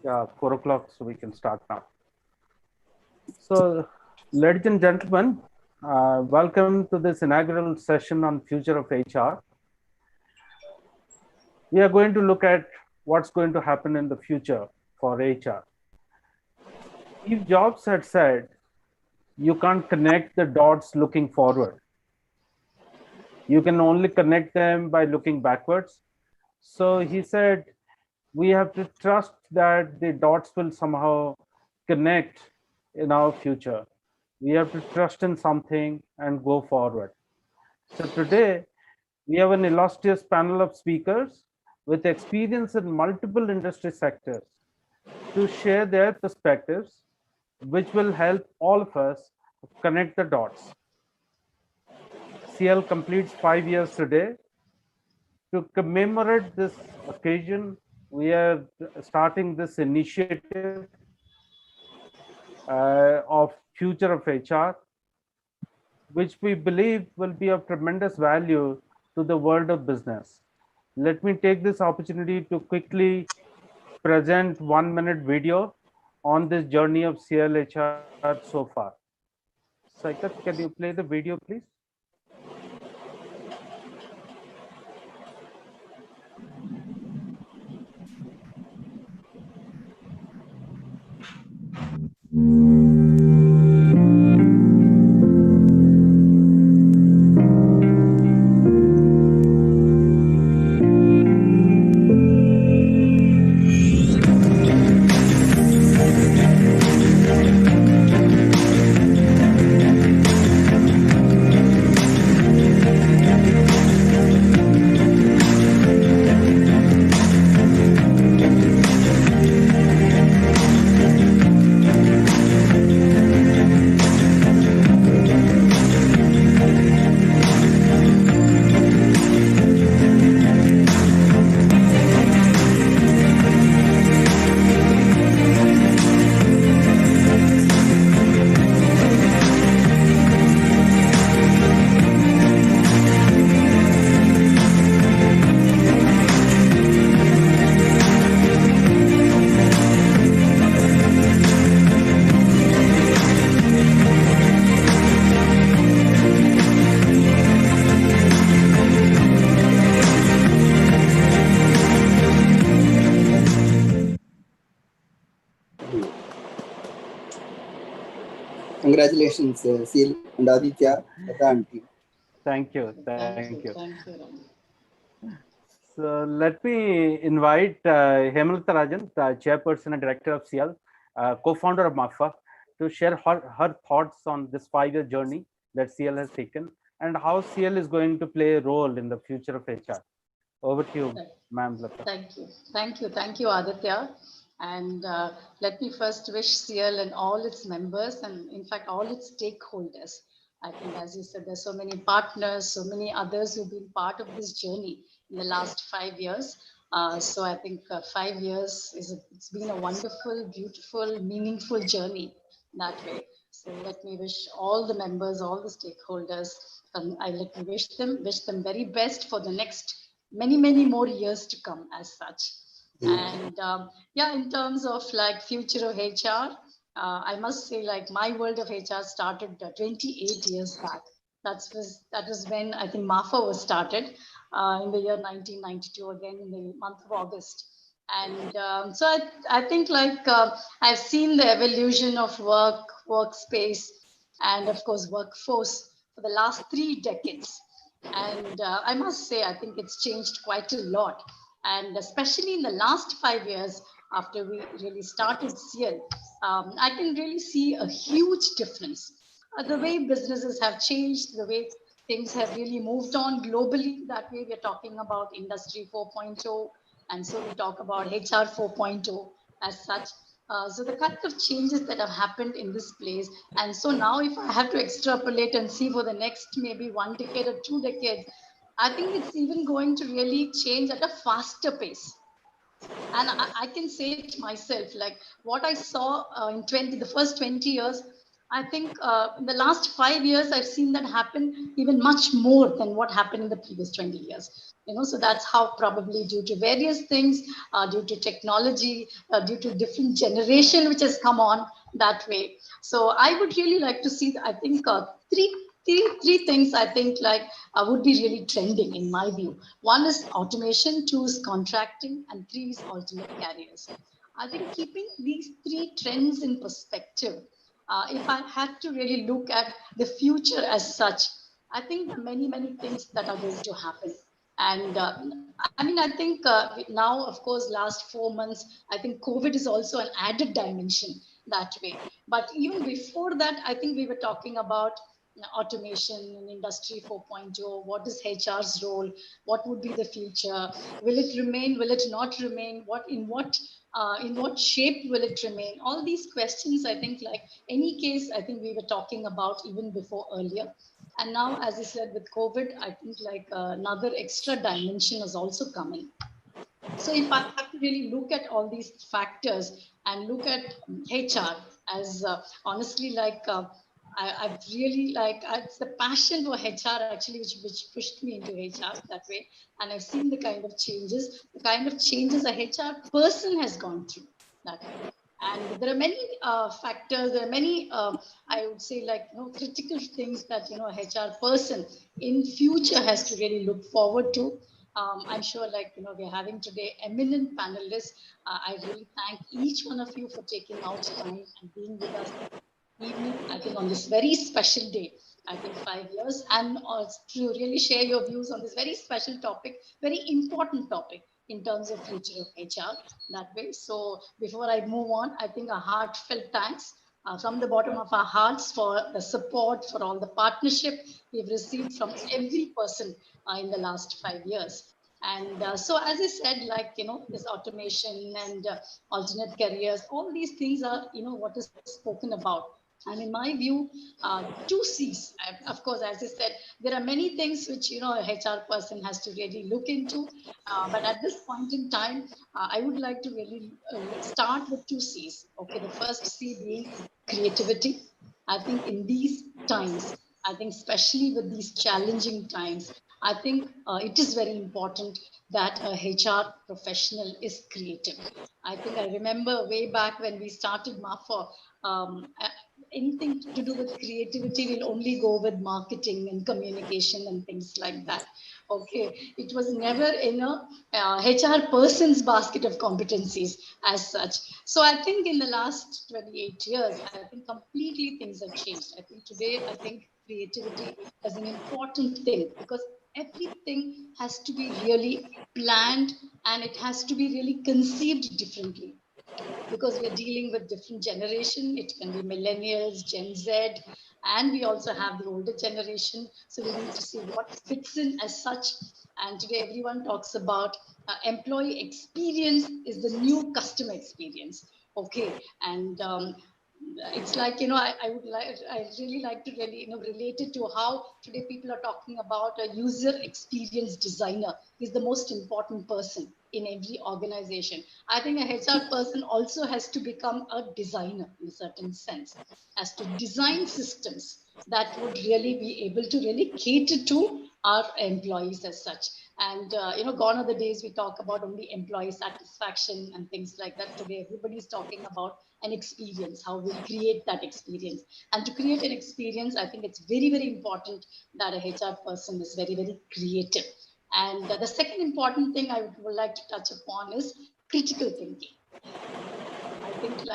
Yeah, 4 o'clock, so we can start now. So, ladies and gentlemen, welcome to this inaugural session on future of HR. We are going to look at what's going to happen in the future for HR. Steve Jobs had said, you can't connect the dots looking forward. You can only connect them by looking backwards. So he said, we have to trust that the dots will somehow connect in our future. We have to trust in something and go forward. So today, we have an illustrious panel of speakers with experience in multiple industry sectors to share their perspectives, which will help all of us connect the dots. CL completes 5 years today. To commemorate this occasion, we are starting this initiative of Future of HR, which we believe will be of tremendous value to the world of business. Let me take this opportunity to quickly present 1 minute video on this journey of CL HR so far. Saikat, can you play the video, please? Congratulations, Sil and Aditya, Lata and team. Thank you. Thank Thank you. you. Thank you, Ram. So let me invite Hemalata Rajan, the chairperson and director of CL, co-founder of MAFA, to share her thoughts on this 5 year journey that CL has taken and how CL is going to play a role in the future of HR. Over to you, ma'am Lata. Thank you. Thank you. Thank you, Aditya. And let me first wish CL and all its members and, in fact, all its stakeholders. I think, as you said, there's so many partners, so many others who've been part of this journey in the last 5 years. So I think 5 years it's been a wonderful, beautiful, meaningful journey that way. So let me wish all the members, all the stakeholders, I let me wish them very best for the next many more years to come as such. And yeah, in terms of like future of HR, I must say like my world of HR started 28 years back. That was when I think MAFA was started in the year 1992, again in the month of August. And so I think like I've seen the evolution of workspace, and of course workforce for the last 3 decades. And I must say, I think it's changed quite a lot. And especially in the last 5 years, after we really started CL, I can really see a huge difference. The way businesses have changed, the way things have really moved on globally. That way, we're talking about Industry 4.0, and so we talk about HR 4.0 as such. So the kind of changes that have happened in this place, and so now if I have to extrapolate and see for the next maybe 1 decade or 2 decades, I think it's even going to really change at a faster pace. And I can say it myself, like what I saw in the first 20 years, I think in the last 5 years, I've seen that happen even much more than what happened in the previous 20 years. So that's how, probably due to various things, due to technology, due to different generation which has come on that way. So I would really like to see, I think, three things I think like would be really trending in my view. One is automation, two is contracting, and three is alternate carriers. I think keeping these three trends in perspective, if I had to really look at the future as such, I think there are many, many things that are going to happen. And I mean, I think now, of course, last 4 months, I think COVID is also an added dimension that way. But even before that, I think we were talking about automation and industry 4.0. What is HR's role? What would be the future? Will it remain? Will it not remain? In what shape will it remain? All these questions, I think, like any case, I think we were talking about even before earlier. And now, as I said, with COVID, I think like another extra dimension is also coming. So if I have to really look at all these factors and look at HR as honestly, like I've really like it's the passion for HR actually which pushed me into HR that way, and I've seen the kind of changes a HR person has gone through that way. And there are many factors. There are many, I would say, like critical things that a HR person in future has to really look forward to. I'm sure, like we're having today eminent panelists. I really thank each one of you for taking out time and being with us evening, I think, on this very special day, I think 5 years, and also to really share your views on this very special topic, very important topic in terms of future of HR that way. So before I move on, I think a heartfelt thanks from the bottom of our hearts for the support, for all the partnership we've received from every person in the last 5 years. And so, as I said, like, this automation and alternate careers, all these things are, what is spoken about. And in my view, two C's. Of course, as I said, there are many things which a HR person has to really look into. But at this point in time, I would like to really start with two C's. Okay, the first C being creativity. I think in these times, I think especially with these challenging times, I think it is very important that a HR professional is creative. I think I remember way back when we started MAFA, anything to do with creativity will only go with marketing and communication and things like that. Okay, it was never in a HR person's basket of competencies as such. So I think in the last 28 years, I think completely things have changed. I think today, I think creativity is an important thing because everything has to be really planned and it has to be really conceived differently because we are dealing with different generation. It can be millennials, Gen Z, and we also have the older generation. So we need to see what fits in as such. And today everyone talks about employee experience is the new customer experience. Okay, and it's like I really like to really relate it to how today people are talking about a user experience designer is the most important person in every organization. I think a HR person also has to become a designer in a certain sense, has to design systems that would really be able to really cater to our employees as such. And gone are the days we talk about only employee satisfaction and things like that. Today, everybody's talking about an experience, how we create that experience. And to create an experience, I think it's very, very important that a HR person is very, very creative. And the second important thing I would like to touch upon is critical thinking. I think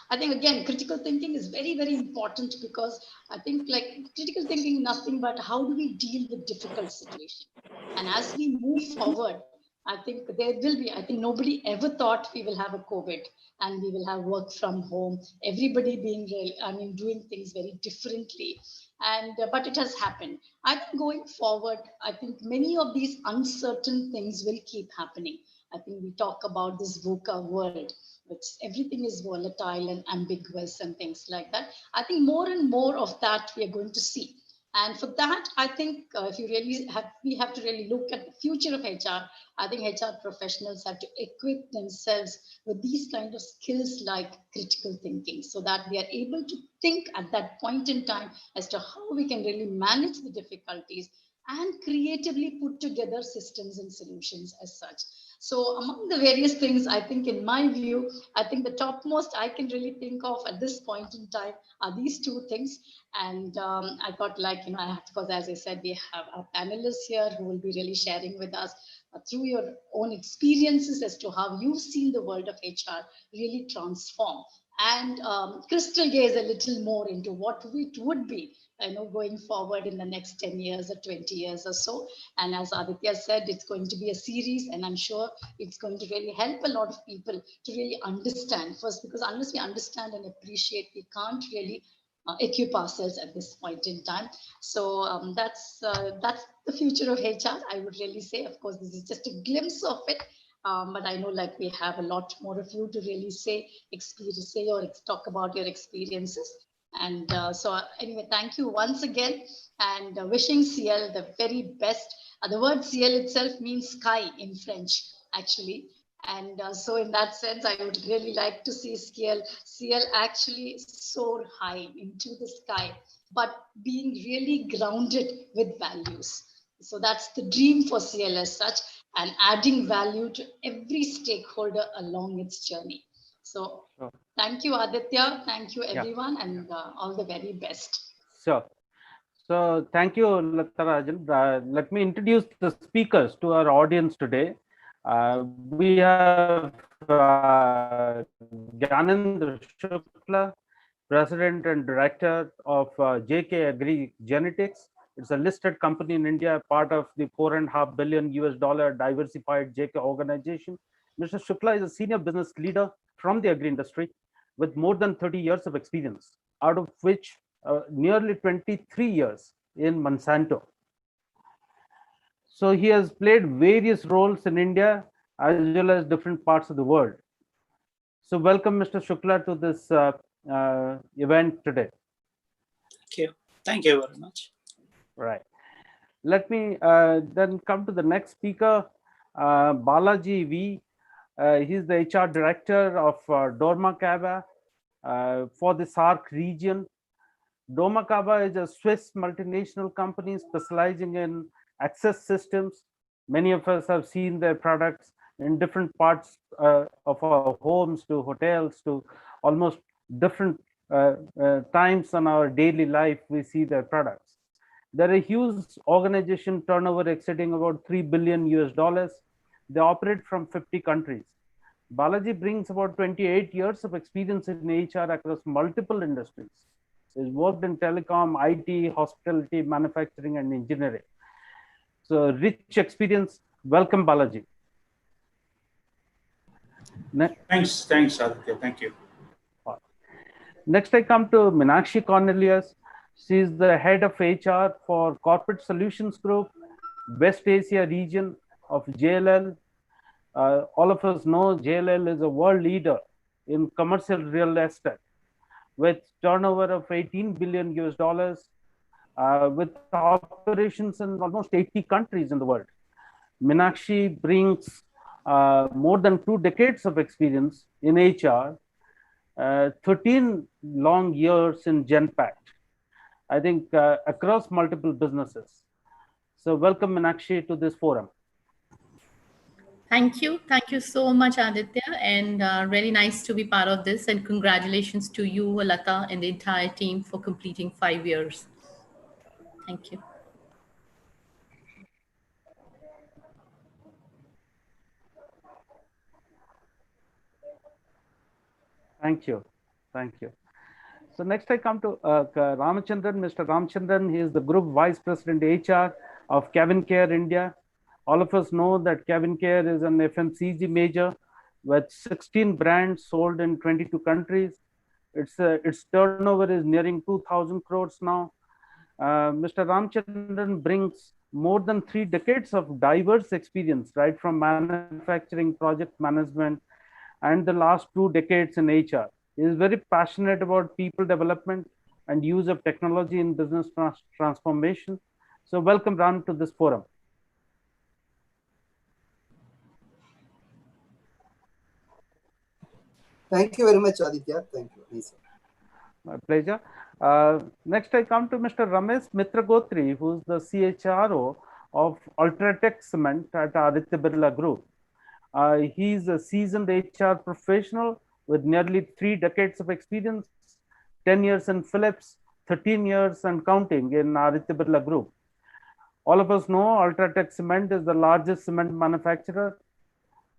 I think again, critical thinking is very, very important because I think like critical thinking, nothing but how do we deal with difficult situations. And as we move forward, I think there will be, I think nobody ever thought we will have a COVID and we will have work from home, everybody being real, I mean, doing things very differently. And, but it has happened. I think going forward, I think many of these uncertain things will keep happening. I think we talk about this VUCA world, which everything is volatile and ambiguous and things like that. I think more and more of that we are going to see. And for that, I think if you really have, we have to really look at the future of HR. I think HR professionals have to equip themselves with these kind of skills like critical thinking so that we are able to think at that point in time as to how we can really manage the difficulties and creatively put together systems and solutions as such. So among the various things, I think in my view, I think the topmost I can really think of at this point in time are these two things. And I thought, like, I have, because as I said, we have our panelists here who will be really sharing with us through your own experiences as to how you've seen the world of HR really transform, and crystal gaze a little more into what it would be, going forward in the next 10 years or 20 years or so. And as Aditya said, it's going to be a series, and I'm sure it's going to really help a lot of people to really understand first, because unless we understand and appreciate, we can't really equip ourselves at this point in time. So that's the future of HR, I would really say. Of course, this is just a glimpse of it. But I know, like, we have a lot more of you to really say or talk about your experiences. And anyway, thank you once again, and wishing Ciel the very best. The word Ciel itself means sky in French, actually. And so in that sense, I would really like to see Ciel actually soar high into the sky, but being really grounded with values. So that's the dream for Ciel as such, and adding value to every stakeholder along its journey. So thank you, Aditya. Thank you, everyone, and all the very best. Sure. So thank you, Latarajan. Let me introduce the speakers to our audience today. We have Gyanendra Shukla, President and Director of JK Agri Genetics. It's a listed company in India, part of the $4.5 billion US diversified JK organization. Mr. Shukla is a senior business leader from the agri industry with more than 30 years of experience, out of which nearly 23 years in Monsanto. So he has played various roles in India as well as different parts of the world. So welcome, Mr. Shukla, to this event today. Thank you very much. Right. Let me then come to the next speaker, Balaji V. He's the HR director of Dormakaba for the SAARC region. Dormakaba is a Swiss multinational company specializing in access systems. Many of us have seen their products in different parts of our homes, to hotels, to almost different times on our daily life. We see their products. They're a huge organization, turnover exceeding about $3 billion US. They operate from 50 countries. Balaji brings about 28 years of experience in HR across multiple industries. He's worked in telecom, IT, hospitality, manufacturing, and engineering. So rich experience. Welcome, Balaji. Thanks, Aditya. Thank you. Next, I come to Meenakshi Cornelius. She is the head of HR for Corporate Solutions Group, West Asia region of JLL. All of us know JLL is a world leader in commercial real estate with turnover of 18 billion US, with operations in almost 80 countries in the world. Meenakshi brings more than 2 decades of experience in HR, 13 long years in Genpact, I think, across multiple businesses. So welcome, Meenakshi, to this forum. Thank you. Thank you so much, Aditya, and really nice to be part of this. And congratulations to you, Lata, and the entire team for completing 5 years. Thank you. Thank you. Thank you. So next I come to Ramachandran. Mr. Ramachandran, he is the Group Vice President HR of Kevin Care India. All of us know that Kevin Care is an FMCG major with 16 brands sold in 22 countries. Its turnover is nearing 2,000 crores now. Mr. Ramachandran brings more than 3 decades of diverse experience, right from manufacturing, project management, and the last 2 decades in HR. He is very passionate about people development and use of technology in business transformation. So welcome, Ram, to this forum. Thank you very much, Aditya. Thank you. Please. My pleasure. Next, I come to Mr. Ramesh Mitragotri, who's the CHRO of Ultratech Cement at Aditya Birla Group. He's a seasoned HR professional with nearly 3 decades of experience, 10 years in Philips, 13 years and counting in Aditya Birla Group. All of us know Ultratech Cement is the largest cement manufacturer.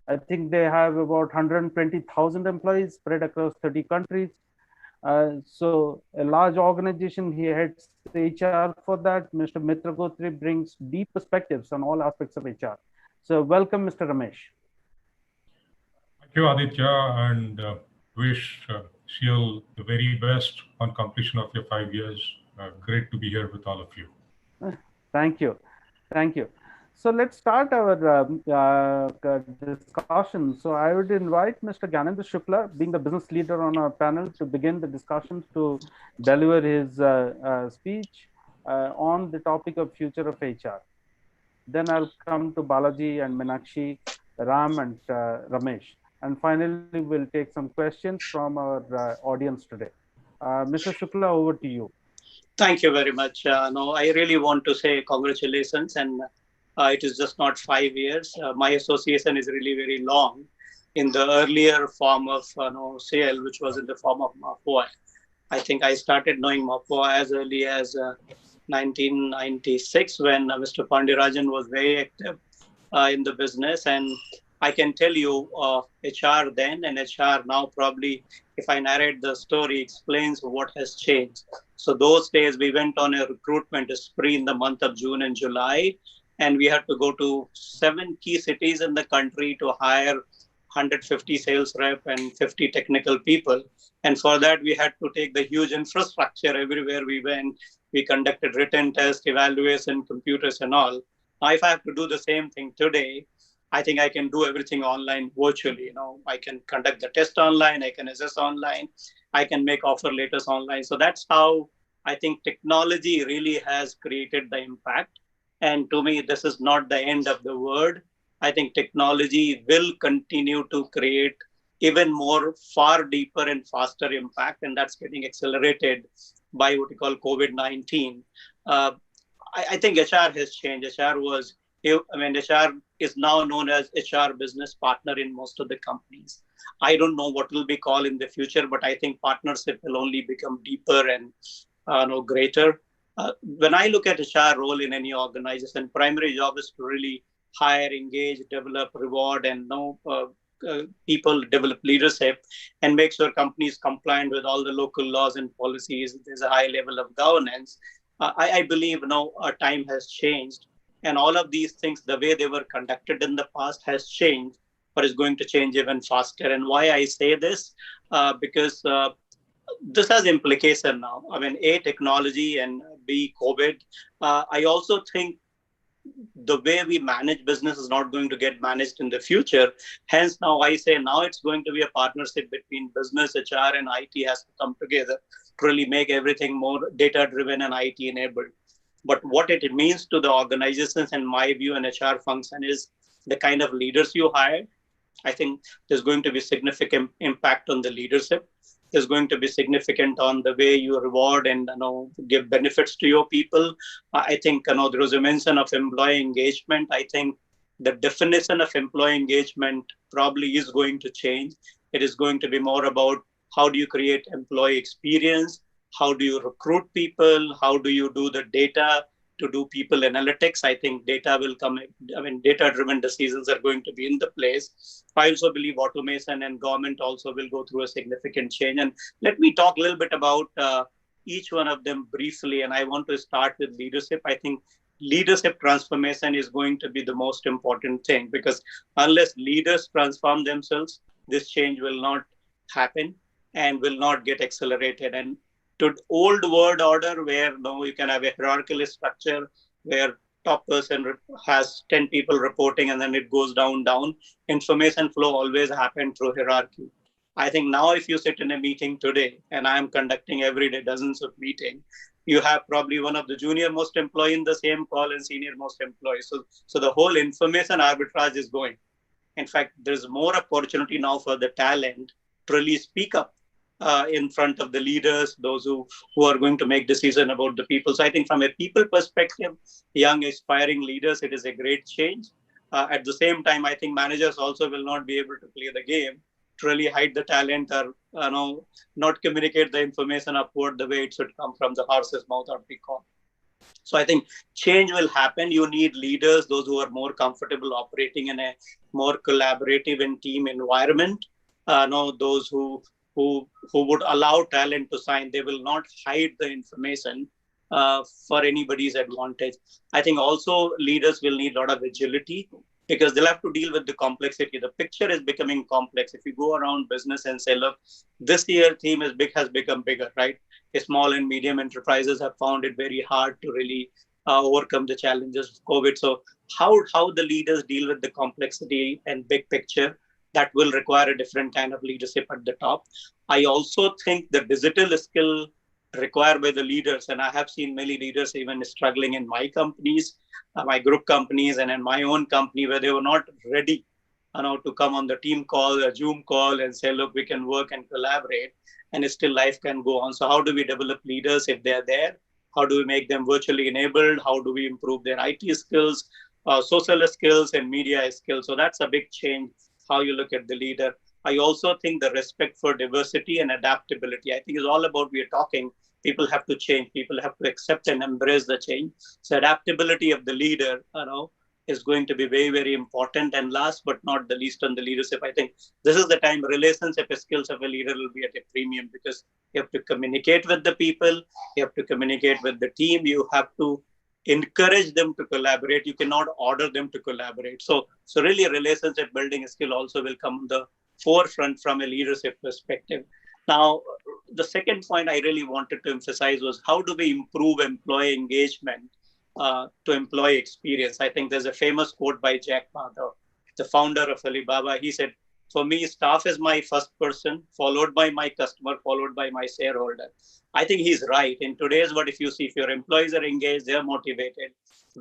I think they have about 120,000 employees spread across 30 countries. So a large organization, he heads HR for that. Mr. Mitra Gotri brings deep perspectives on all aspects of HR. So welcome, Mr. Ramesh. Thank you, Aditya, and wish Ciel the very best on completion of your 5 years. Great to be here with all of you. Thank you. Thank you. So let's start our discussion. So I would invite Mr. Gyanendra Shukla, being the business leader on our panel, to begin the discussions, to deliver his speech on the topic of future of HR. Then I'll come to Balaji and Meenakshi, Ram and Ramesh. And finally, we'll take some questions from our audience today. Mr. Shukla, over to you. Thank you very much. No, I really want to say congratulations, and it is just not 5 years. My association is really very long. In the earlier form of Ciel, which was in the form of Mapua. I think I started knowing Mapua as early as 1996, when Mr. Pandirajan was very active in the business. And I can tell you HR then and HR now, probably, if I narrate the story, explains what has changed. So those days we went on a recruitment spree in the month of June and July, and we had to go to 7 key cities in the country to hire 150 sales rep and 50 technical people. And for that, we had to take the huge infrastructure everywhere we went. We conducted written tests, evaluation, computers and all. Now, if I have to do the same thing today, I think I can do everything online virtually. I can conduct the test online, I can assess online, I can make offer letters online. So that's how I think technology really has created the impact. And to me, this is not the end of the word. I think technology will continue to create even more, far deeper and faster impact. And that's getting accelerated by what we call COVID-19. I think HR has changed. HR is now known as HR business partner in most of the companies. I don't know what will be called in the future, but I think partnership will only become deeper and greater. When I look at HR role in any organization, primary job is to really hire, engage, develop, reward, and people develop leadership and make sure companies compliant with all the local laws and policies. There's a high level of governance. I believe now our time has changed, and all of these things, the way they were conducted in the past has changed, but is going to change even faster. And why I say this, because this has implication now. I mean, A, technology, and B, COVID. I also think the way we manage business is not going to get managed in the future. Hence, now I say now it's going to be a partnership between business, HR, and IT has to come together to really make everything more data-driven and IT-enabled. But what it means to the organizations, in my view, and HR function is the kind of leaders you hire. I think there's going to be significant impact on the leadership. There's going to be significant on the way you reward and give benefits to your people. I think there was a mention of employee engagement. I think the definition of employee engagement probably is going to change. It is going to be more about how do you create employee experience, how do you recruit people, how do you do the data to do people analytics. I think data will come. I mean, data-driven decisions are going to be in the place. I also believe automation and government also will go through a significant change. And let me talk a little bit about each one of them briefly. And I want to start with leadership. I think leadership transformation is going to be the most important thing, because unless leaders transform themselves, this change will not happen and will not get accelerated. And to old world order, where you can have a hierarchical structure where top person has 10 people reporting and then it goes down. Information flow always happened through hierarchy. I think now if you sit in a meeting today, and I am conducting every day dozens of meetings, you have probably one of the junior most employee in the same call and senior most employee. So the whole information arbitrage is going. In fact, there's more opportunity now for the talent to really speak up in front of the leaders, those who are going to make decisions about the people. So I think from a people perspective, young aspiring leaders, it is a great change. At the same time, I think managers also will not be able to play the game to really hide the talent or not communicate the information upward the way it should come from the horse's mouth or be called. So I think change will happen. You need leaders, those who are more comfortable operating in a more collaborative and team environment. Those who would allow talent to shine. They will not hide the information for anybody's advantage. I think also leaders will need a lot of agility because they'll have to deal with the complexity. The picture is becoming complex. If you go around business and say, look, this year theme has become bigger, right? Small and medium enterprises have found it very hard to really overcome the challenges of COVID. So how the leaders deal with the complexity and big picture, that will require a different kind of leadership at the top. I also think the digital skill required by the leaders, and I have seen many leaders even struggling in my companies, my group companies, and in my own company where they were not ready to come on the team call, a Zoom call, and say, look, we can work and collaborate, and still life can go on. So how do we develop leaders if they're there? How do we make them virtually enabled? How do we improve their IT skills, social skills, and media skills? So that's a big change, how you look at the leader. I also think the respect for diversity and adaptability, I think is all about, we are talking, people have to change. People have to accept and embrace the change. So adaptability of the leader, is going to be very, very important. And last but not the least on the leadership, I think this is the time relationship skills of a leader will be at a premium because you have to communicate with the people, you have to communicate with the team, you have to encourage them to collaborate. You cannot order them to collaborate. So really relationship building skill also will come the forefront from a leadership perspective. Now, the second point I really wanted to emphasize was how do we improve employee engagement to employee experience. I think there's a famous quote by Jack Ma, the founder of Alibaba. He said, for me, staff is my first person, followed by my customer, followed by my shareholder. I think he's right. In today's world, if you see, if your employees are engaged, they're motivated,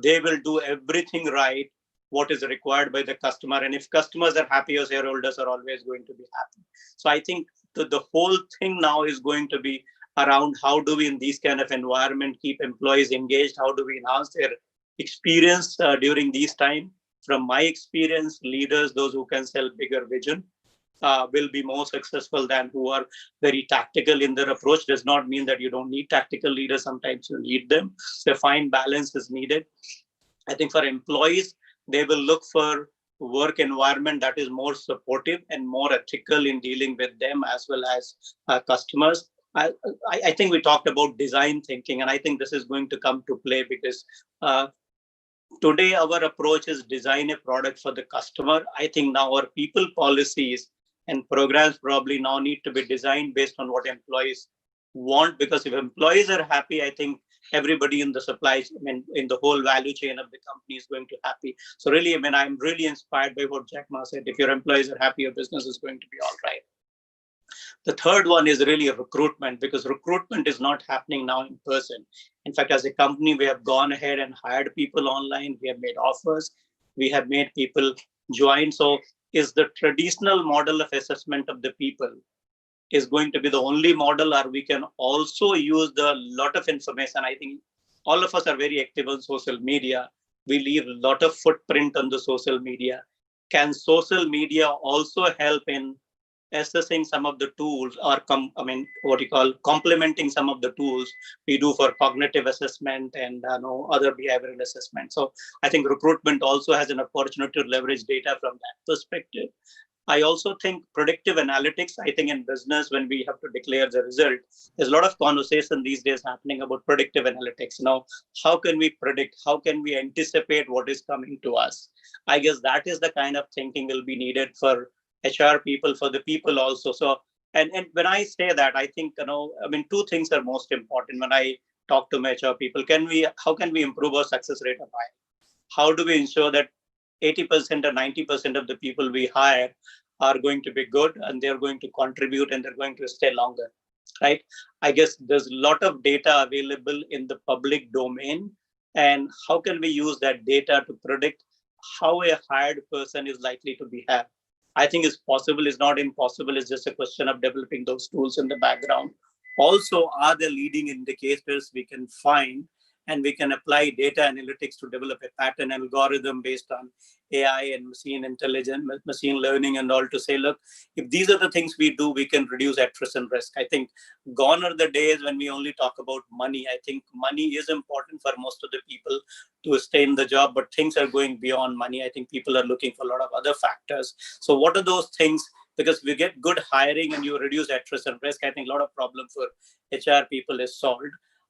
they will do everything right, what is required by the customer. And if customers are happy, your shareholders are always going to be happy. So I think the whole thing now is going to be around how do we, in these kind of environment, keep employees engaged? How do we enhance their experience during these time? From my experience, leaders, those who can sell bigger vision, will be more successful than who are very tactical in their approach. Does not mean that you don't need tactical leaders. Sometimes you need them. So a fine balance is needed. I think for employees, they will look for work environment that is more supportive and more ethical in dealing with them as well as customers. I think we talked about design thinking, and I think this is going to come to play because today our approach is design a product for the customer. I think now our people policies and programs probably now need to be designed based on what employees want, because if employees are happy, I think everybody in the supply, in the whole value chain of the company is going to be happy. So really, I'm really inspired by what Jack Ma said. If your employees are happy, your business is going to be all right. The third one is really recruitment, because recruitment is not happening now in person. In fact, as a company, we have gone ahead and hired people online. We have made offers. We have made people join. So is the traditional model of assessment of the people is going to be the only model, or we can also use the lot of information. I think all of us are very active on social media. We leave a lot of footprint on the social media. Can social media also help in assessing some of the tools, or complementing some of the tools we do for cognitive assessment and other behavioral assessment? So I think recruitment also has an opportunity to leverage data from that perspective. I also think predictive analytics, I think in business, when we have to declare the result, there's a lot of conversation these days happening about predictive analytics. Now, how can we predict? How can we anticipate what is coming to us? I guess that is the kind of thinking will be needed for HR people, for the people also. So, and when I say that, I think, two things are most important when I talk to my HR people. How can we improve our success rate of hiring? How do we ensure that 80% or 90% of the people we hire are going to be good and they're going to contribute and they're going to stay longer, right? I guess there's a lot of data available in the public domain. And how can we use that data to predict how a hired person is likely to behave? I think is possible, is not impossible. It's just a question of developing those tools in the background. Also, are there leading indicators we can find, and we can apply data analytics to develop a pattern algorithm based on AI and machine intelligence, machine learning and all, to say, look, if these are the things we do, we can reduce attrition risk. I think gone are the days when we only talk about money. I think money is important for most of the people to stay in the job, but things are going beyond money. I think people are looking for a lot of other factors. So what are those things? Because we get good hiring and you reduce attrition risk, I think a lot of problem for HR people is solved.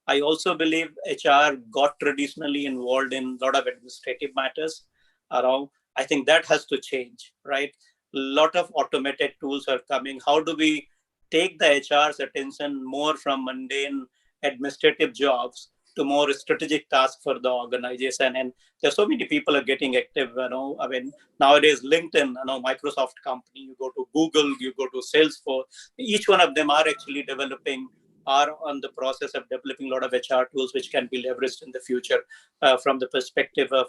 I also believe HR got traditionally involved in a lot of administrative matters around. I think that has to change, right? A lot of automated tools are coming. How do we take the HR's attention more from mundane administrative jobs to more strategic tasks for the organization? And there's so many people are getting active. I mean, nowadays LinkedIn, Microsoft company, you go to Google, you go to Salesforce. Each one of them are actually are on the process of developing a lot of HR tools which can be leveraged in the future from the perspective of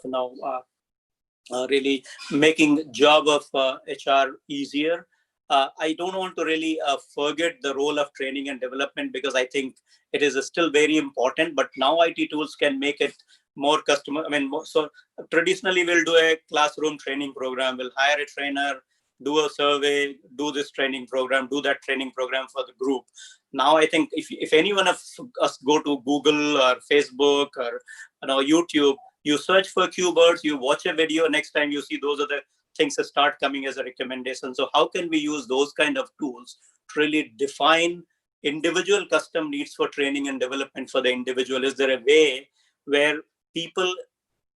really making job of HR easier. I don't want to really forget the role of training and development, because I think it is still very important. But now IT tools can make it more customer. I mean, so traditionally we'll do a classroom training program. We'll hire a trainer, do a survey, do this training program, do that training program for the group. Now I think if any one of us go to Google or Facebook or YouTube, you search for keywords, you watch a video, next time you see those are the things that start coming as a recommendation. So how can we use those kind of tools to really define individual custom needs for training and development for the individual? Is there a way where people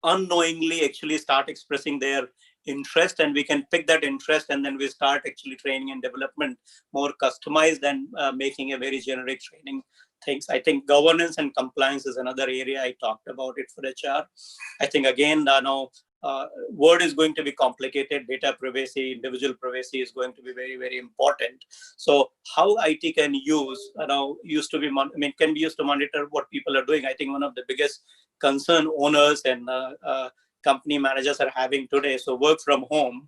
unknowingly actually start expressing their interest, and we can pick that interest, and then we start actually training and development more customized than making a very generic training things? I think governance and compliance is another area. I talked about it for HR. I think again, word is going to be complicated. Data privacy, individual privacy is going to be very, very important. So how IT can use, can be used to monitor what people are doing. I think one of the biggest concern owners and company managers are having today. So work from home.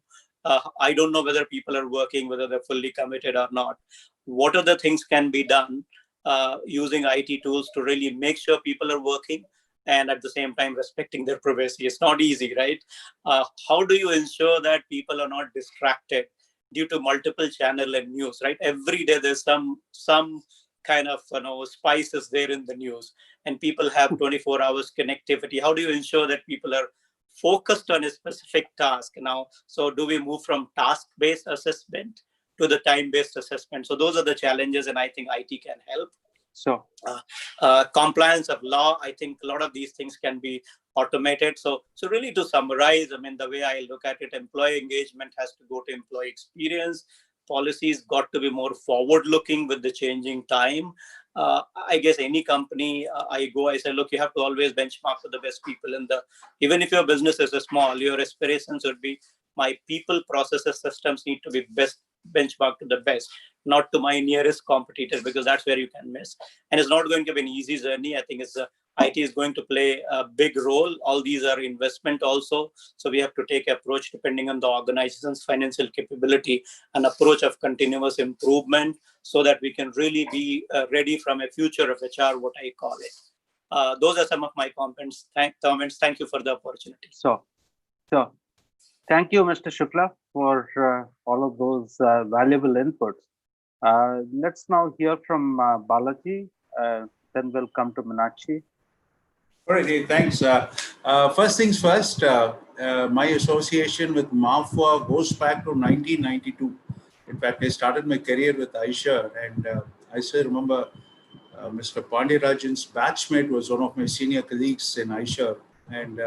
I don't know whether people are working, whether they're fully committed or not. What are the things can be done using IT tools to really make sure people are working and at the same time respecting their privacy? It's not easy, right? How do you ensure that people are not distracted due to multiple channel and news, right? Every day there's some kind of spices there in the news, and people have 24 hours connectivity. How do you ensure that people are focused on a specific task now? So do we move from task-based assessment to the time-based assessment? So those are the challenges, and I think IT can help. So compliance of law, I think a lot of these things can be automated. So really to summarize, I mean, the way I look at it, employee engagement has to go to employee experience. Policies got to be more forward-looking with the changing time. I guess any company I say, look, you have to always benchmark for the best people even if your business is small, your aspirations would be, my people, processes, systems need to be best benchmarked to the best, not to my nearest competitor, because that's where you can miss. And it's not going to be an easy journey. I think IT is going to play a big role. All these are investment also. So we have to take approach depending on the organization's financial capability, an approach of continuous improvement, so that we can really be ready from a future of HR, what I call it. Those are some of my comments. Thank you for the opportunity. So thank you, Mr. Shukla, for all of those valuable inputs. Let's now hear from Balaji, then we'll come to Meenakshi. All right, thanks. First things first, my association with MAFA goes back to 1992. In fact, I started my career with Aisha, and I still remember Mr. Pandirajan's batchmate was one of my senior colleagues in Aisha, and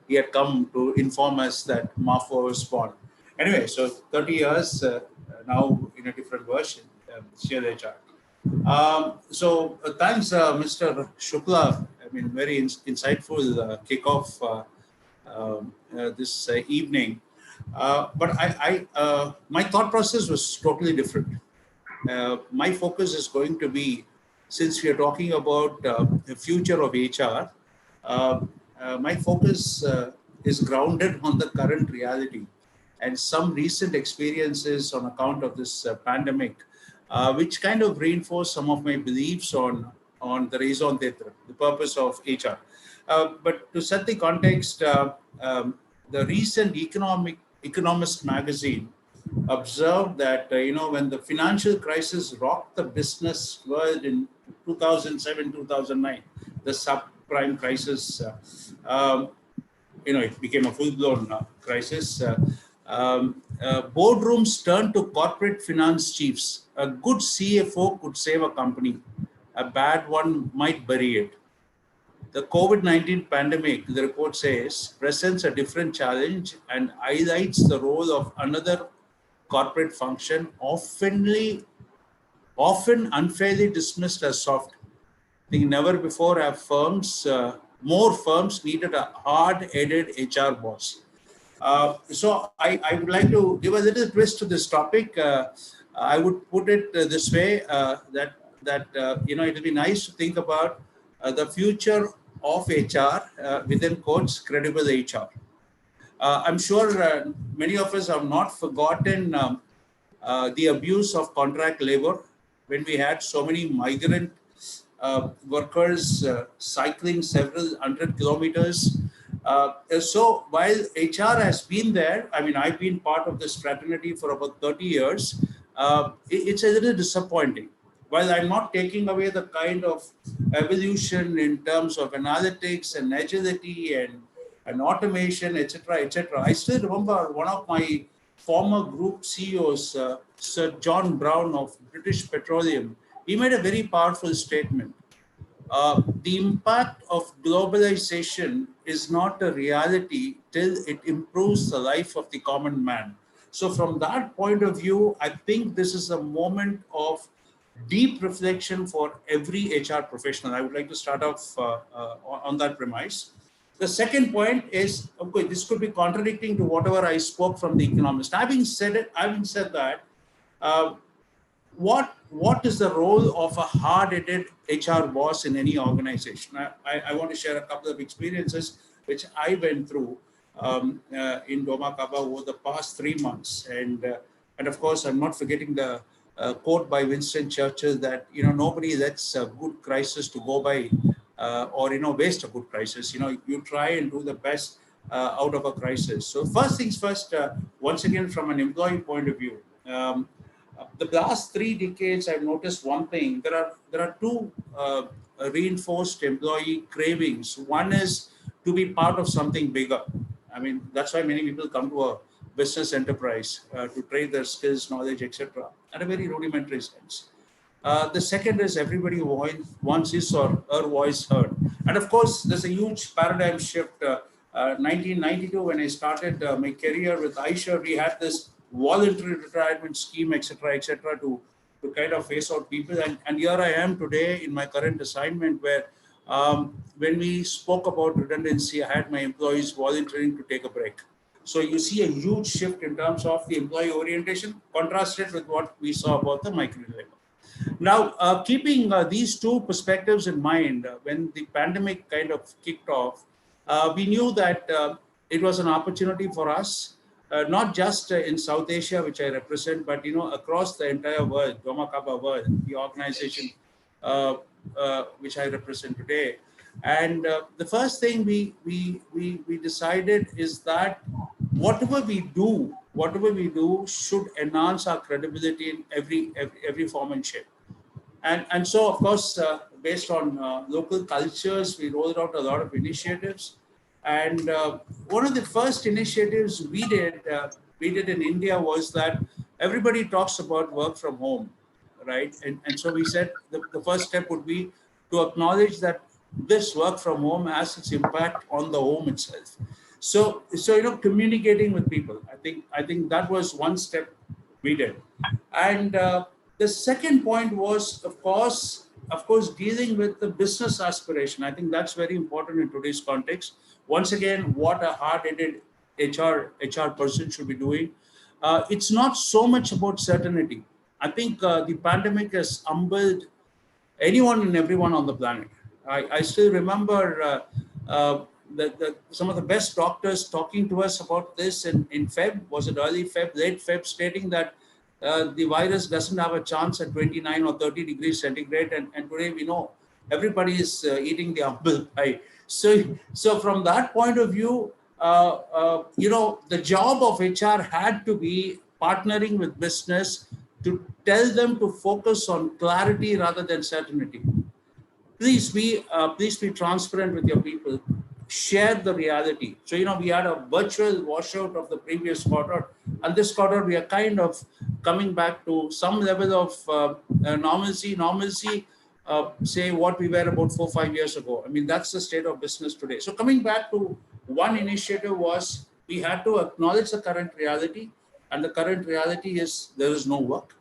he had come to inform us that MAFA was born. Anyway, so 30 years now in a different version, Ciel HR. Thanks, Mr. Shukla. I mean, very insightful kickoff this evening. But my thought process was totally different. My focus is going to be, since we are talking about the future of HR, my focus is grounded on the current reality. and some recent experiences on account of this pandemic, which kind of reinforce some of my beliefs on the raison d'etre, the purpose of HR. But to set the context, the recent Economist magazine observed that when the financial crisis rocked the business world in 2007, 2009, the subprime crisis, it became a full-blown crisis. Boardrooms turned to corporate finance chiefs. A good CFO could save a company. A bad one might bury it. The COVID-19 pandemic, the report says, presents a different challenge and highlights the role of another corporate function, often unfairly dismissed as soft. I think never before have more firms needed a hard-headed HR boss. So I would like to give a little twist to this topic. I would put it this way, that it will be nice to think about the future of HR, within quotes, credible HR. I'm sure many of us have not forgotten the abuse of contract labor when we had so many migrant workers cycling several hundred kilometers. So while HR has been there, I mean, I've been part of this fraternity for about 30 years, it's a little disappointing. While I'm not taking away the kind of evolution in terms of analytics and agility and automation, etc., I still remember one of my former group CEOs, Sir John Brown of British Petroleum. He made a very powerful statement. The impact of globalization is not a reality till it improves the life of the common man. So from that point of view, I think this is a moment of deep reflection for every HR professional. I would like to start off on that premise. The second point is, okay, this could be contradicting to whatever I spoke from the Economist. Having said that, what is the role of a hard-headed HR boss in any organization? I want to share a couple of experiences which I went through in Doma Kaba over the past 3 months, and of course I'm not forgetting the quote by Winston Churchill that nobody lets a good crisis to go by or waste a good crisis. You try and do the best out of a crisis. So first things first, once again from an employee point of view. The last 3 decades, I've noticed one thing. There are 2 reinforced employee cravings. One is to be part of something bigger. I mean, that's why many people come to a business enterprise to trade their skills, knowledge, etc. at a very rudimentary sense. The second is everybody wants his or her voice heard. And of course, there's a huge paradigm shift. 1992, when I started my career with Aisha, we had this voluntary retirement scheme, etc., to kind of phase out people. And here I am today in my current assignment where when we spoke about redundancy, I had my employees volunteering to take a break. So you see a huge shift in terms of the employee orientation, contrasted with what we saw about the migrant labor. Now, keeping these 2 perspectives in mind, when the pandemic kind of kicked off, we knew that it was an opportunity for us, not just in South Asia, which I represent, but across the entire world, Doma Kaba world, the organization which I represent today. And the first thing we decided is that whatever we do should enhance our credibility in every form and shape. And so, of course, based on local cultures, we rolled out a lot of initiatives. And one of the first initiatives we did in India was that everybody talks about work from home, right? And so we said the first step would be to acknowledge that this work from home has its impact on the home itself. So communicating with people, I think that was one step we did. And the second point was, of course, dealing with the business aspiration. I think that's very important in today's context. Once again, what a hard-headed HR person should be doing. It's not so much about certainty. I think the pandemic has humbled anyone and everyone on the planet. I still remember some of the best doctors talking to us about this in Feb, was it early Feb, late Feb, stating that the virus doesn't have a chance at 29 or 30 degrees centigrade. And today we know everybody is eating the apple pie. So from that point of view, the job of HR had to be partnering with business to tell them to focus on clarity rather than certainty. Please be transparent with your people. Share the reality. So, we had a virtual washout of the previous quarter, and this quarter we are kind of coming back to some level of normalcy, say what we were about 4 or 5 years ago. I mean, that's the state of business today. So coming back to one initiative was, we had to acknowledge the current reality, and the current reality is there is no work.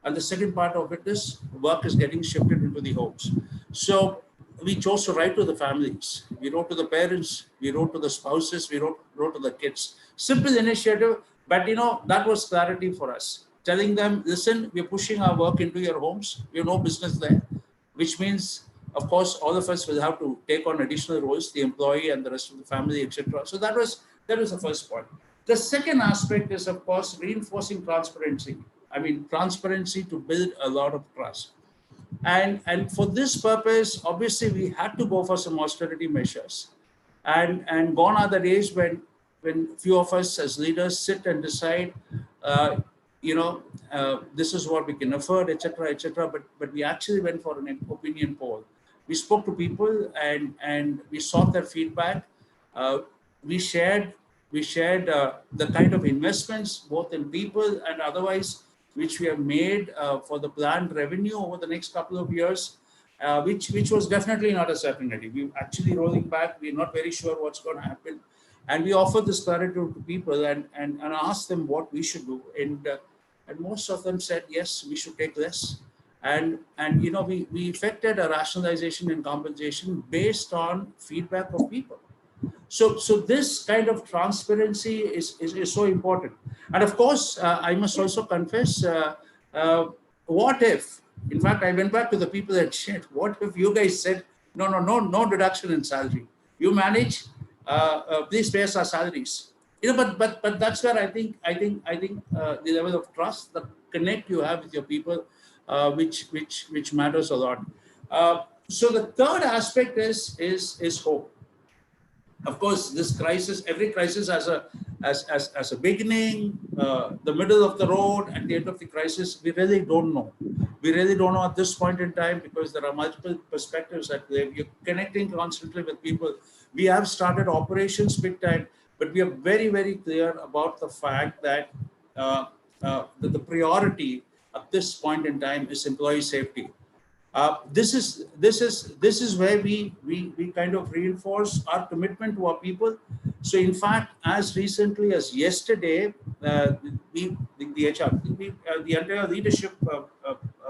And the second part of it is work is getting shifted into the homes. So we chose to write to the families. We wrote to the parents. We wrote to the spouses. We wrote to the kids. Simple initiative, but that was clarity for us. Telling them, listen, we're pushing our work into your homes. We have no business there, which means, of course, all of us will have to take on additional roles, the employee and the rest of the family, etc. So that was the first point. The second aspect is, of course, reinforcing transparency. I mean, transparency to build a lot of trust. And for this purpose, obviously, we had to go for some austerity measures. And gone are the days when few of us as leaders sit and decide, this is what we can afford, etc., etc. But we actually went for an opinion poll. We spoke to people and we sought their feedback. We shared the kind of investments, both in people and otherwise, which we have made for the planned revenue over the next couple of years, which was definitely not a certainty. We're actually rolling back. We're not very sure what's going to happen. And we offered this clarity to people and asked them what we should do. And most of them said, yes, we should take less. And we effected a rationalization in compensation based on feedback of people. So this kind of transparency is so important. And of course, I must also confess, what if, in fact, I went back to the people that said, what if you guys said, no reduction in salary. You manage, please pay us our salaries. But that's where I think the level of trust, the connect you have with your people, which matters a lot. So the third aspect is hope. Of course, this crisis, every crisis has a beginning, the middle of the road, at the end of the crisis. We really don't know. We really don't know at this point in time, because there are multiple perspectives at play. We're connecting constantly with people. We have started operations big time, but we are very, very clear about the fact that the priority at this point in time is employee safety. This is where we kind of reinforce our commitment to our people. So in fact, as recently as yesterday, the entire leadership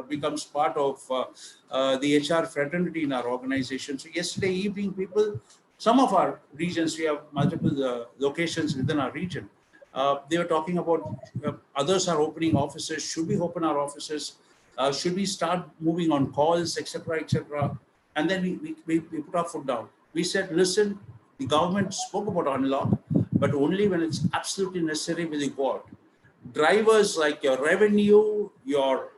becomes part of the HR fraternity in our organization. So yesterday evening, some of our regions, we have multiple locations within our region. They were talking about others are opening offices. Should we open our offices? Should we start moving on calls, etc., etc.? And then we put our foot down. We said, listen, the government spoke about unlock, but only when it's absolutely necessary will you go out. Drivers like your revenue, your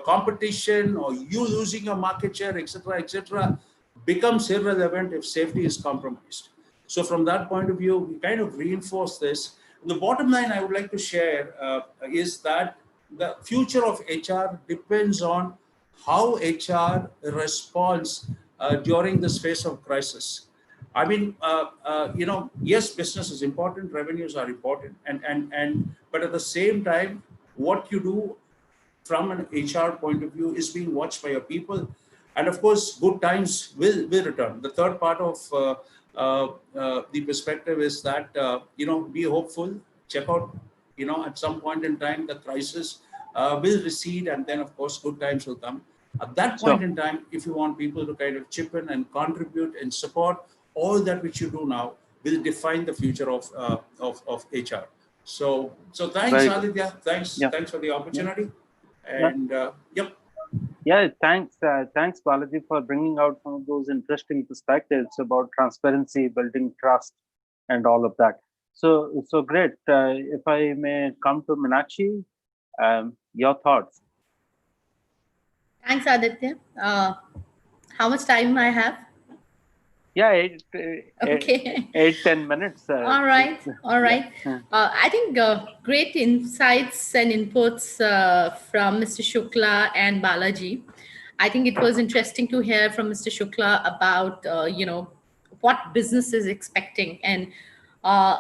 competition, or you losing your market share, etc., becomes irrelevant if safety is compromised. So from that point of view, we kind of reinforce this. The bottom line I would like to share is that the future of HR depends on how HR responds during this phase of crisis. I mean, yes, business is important, revenues are important, but at the same time, what you do from an HR point of view is being watched by your people, and of course, good times will return. The third part of the perspective is that be hopeful, check out. At some point in time, the crisis will recede, and then, of course, good times will come. At that point in time, if you want people to kind of chip in and contribute and support, all that which you do now will define the future of HR. So thanks, Aditya. Thanks for the opportunity. And yep. Yeah, thanks, Balaji, for bringing out some of those interesting perspectives about transparency, building trust, and all of that. So great. If I may come to Meenakshi, your thoughts. Thanks, Aditya. How much time I have? Yeah, Okay. 8, 10 minutes. All right. All Yeah. right. I think great insights and inputs from Mr. Shukla and Balaji. I think it was interesting to hear from Mr. Shukla about, what business is expecting. And uh,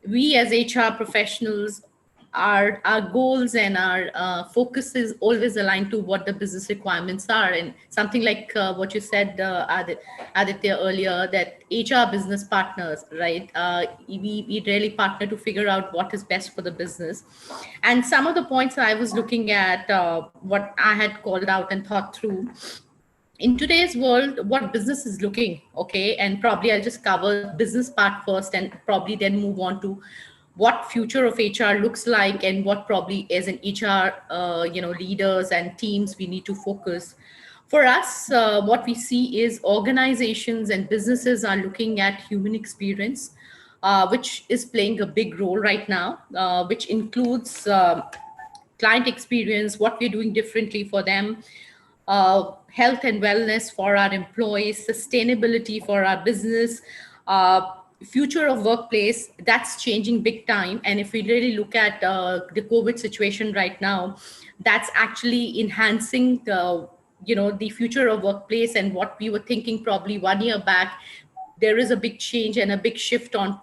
we as HR professionals, our goals and our focus is always aligned to what the business requirements are, and something like what you said, Aditya, earlier, that HR business partners, right? We really partner to figure out what is best for the business. And some of the points I was looking at, what I had called out and thought through in today's world, what business is looking, okay, and probably I'll just cover business part first and probably then move on to what future of HR looks like, and what probably as an HR leaders and teams we need to focus. For us, what we see is organizations and businesses are looking at human experience, which is playing a big role right now, which includes client experience, what we're doing differently for them, health and wellness for our employees, sustainability for our business, future of workplace. That's changing big time. And if we really look at the COVID situation right now, that's actually enhancing the future of workplace. And what we were thinking probably 1 year back, there is a big change and a big shift on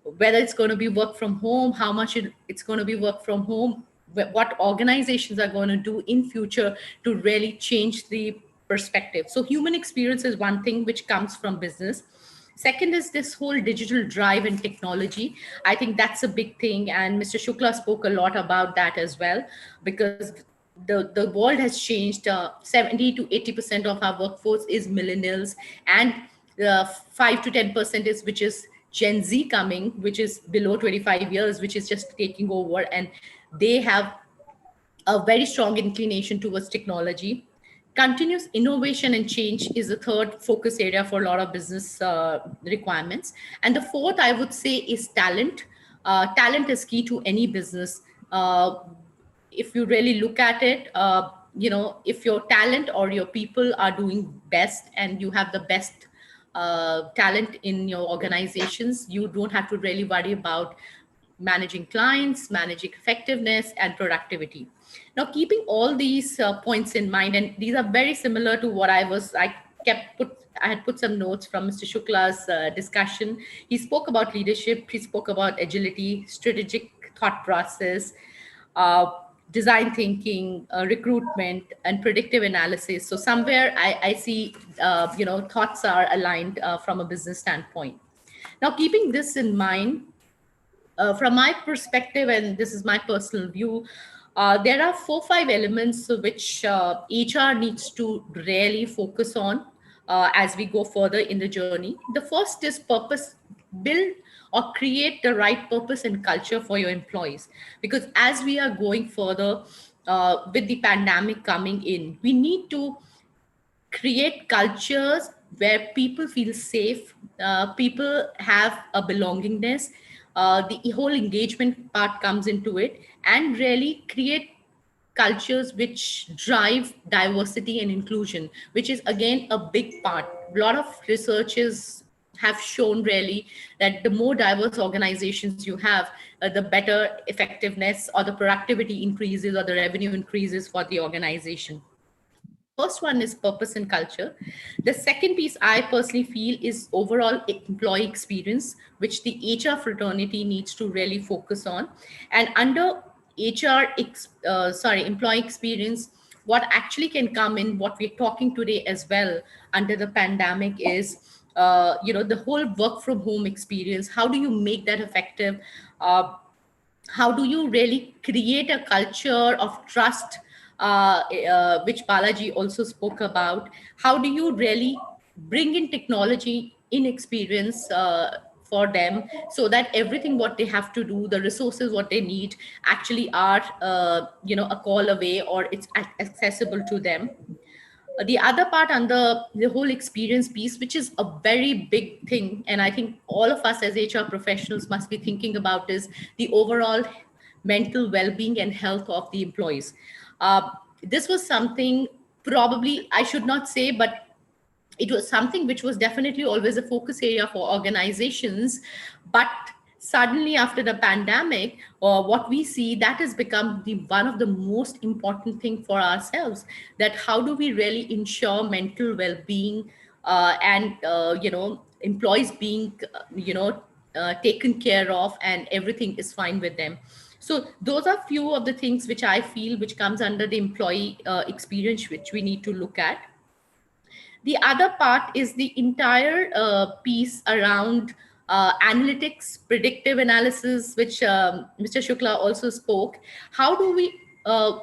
whether it's going to be work from home, how much it's going to be work from home, what organizations are going to do in future to really change the perspective. So human experience is one thing which comes from business. Second is this whole digital drive and technology. I think that's a big thing, and Mr. Shukla spoke a lot about that as well, because the world has changed. 70 to 80% of our workforce is millennials, and 5 to 10% is which is Gen Z coming, which is below 25 years, which is just taking over, and they have a very strong inclination towards technology. Continuous innovation and change is the third focus area for a lot of business requirements. And the fourth, I would say, is talent. Talent is key to any business. If you really look at it, if your talent or your people are doing best and you have the best talent in your organizations, you don't have to really worry about managing clients, managing effectiveness and productivity. Now, keeping all these points in mind, and these are very similar to what I had put some notes from Mr. Shukla's discussion. He spoke about leadership, he spoke about agility, strategic thought process, uh, design thinking, recruitment, and predictive analysis. So somewhere I see, thoughts are aligned from a business standpoint. Now, keeping this in mind, from my perspective, and this is my personal view, there are 4 5 elements which HR needs to really focus on as we go further in the journey. The first is purpose. Build or create the right purpose and culture for your employees, because as we are going further with the pandemic coming in, we need to create cultures where people feel safe, people have a belongingness, the whole engagement part comes into it, and really create cultures which drive diversity and inclusion, which is again a big part. A lot of researches have shown really that the more diverse organizations you have, the better effectiveness or the productivity increases or the revenue increases for the organization. First one is purpose and culture. The second piece I personally feel is overall employee experience, which the HR fraternity needs to really focus on. And under employee experience, what actually can come in, what we're talking today as well under the pandemic is, the whole work from home experience. How do you make that effective? How do you really create a culture of trust, which Balaji also spoke about? How do you really bring in technology in experience for them, so that everything what they have to do, the resources what they need, actually are a call away or it's accessible to them? The other part under the whole experience piece, which is a very big thing, and I think all of us as HR professionals must be thinking about, is the overall mental well-being and health of the employees. This was something, probably I should not say, but it was something which was definitely always a focus area for organizations. But suddenly after the pandemic, what we see, that has become the one of the most important thing for ourselves, that how do we really ensure mental well-being, and employees being taken care of, and everything is fine with them. So those are few of the things which I feel which comes under the employee experience, which we need to look at. The other part is the entire piece around analytics, predictive analysis, which Mr. Shukla also spoke. How do we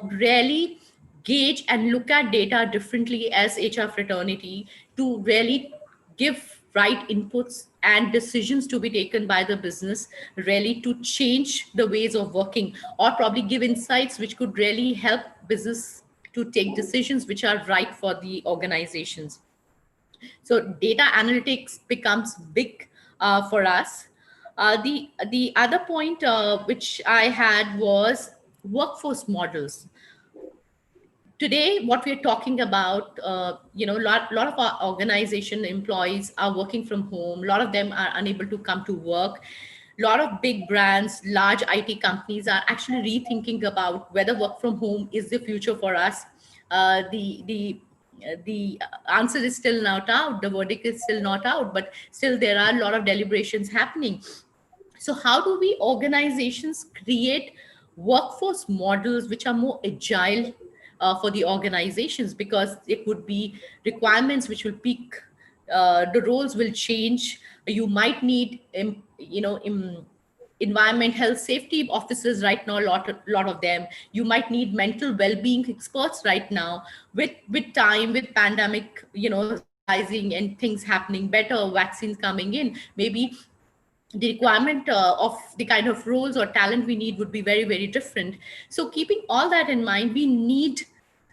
really gauge and look at data differently as HR fraternity to really give right inputs and decisions to be taken by the business, really to change the ways of working, or probably give insights which could really help business to take decisions which are right for the organizations. So data analytics becomes big for us. The other point which I had was workforce models. Today what we're talking about, lot of our organization employees are working from home. A lot of them are unable to come to work. A lot of big brands, large IT companies are actually rethinking about whether work from home is the future for us. The answer is still not out, the verdict is still not out, but still there are a lot of deliberations happening. So how do we organizations create workforce models which are more agile for the organizations? Because it would be requirements which will peak, the roles will change. You might need environment health safety officers right now, lot of them. You might need mental well-being experts right now. With time, with pandemic stabilizing and things happening better, vaccines coming in, maybe the requirement of the kind of roles or talent we need would be very, very different. So keeping all that in mind, we need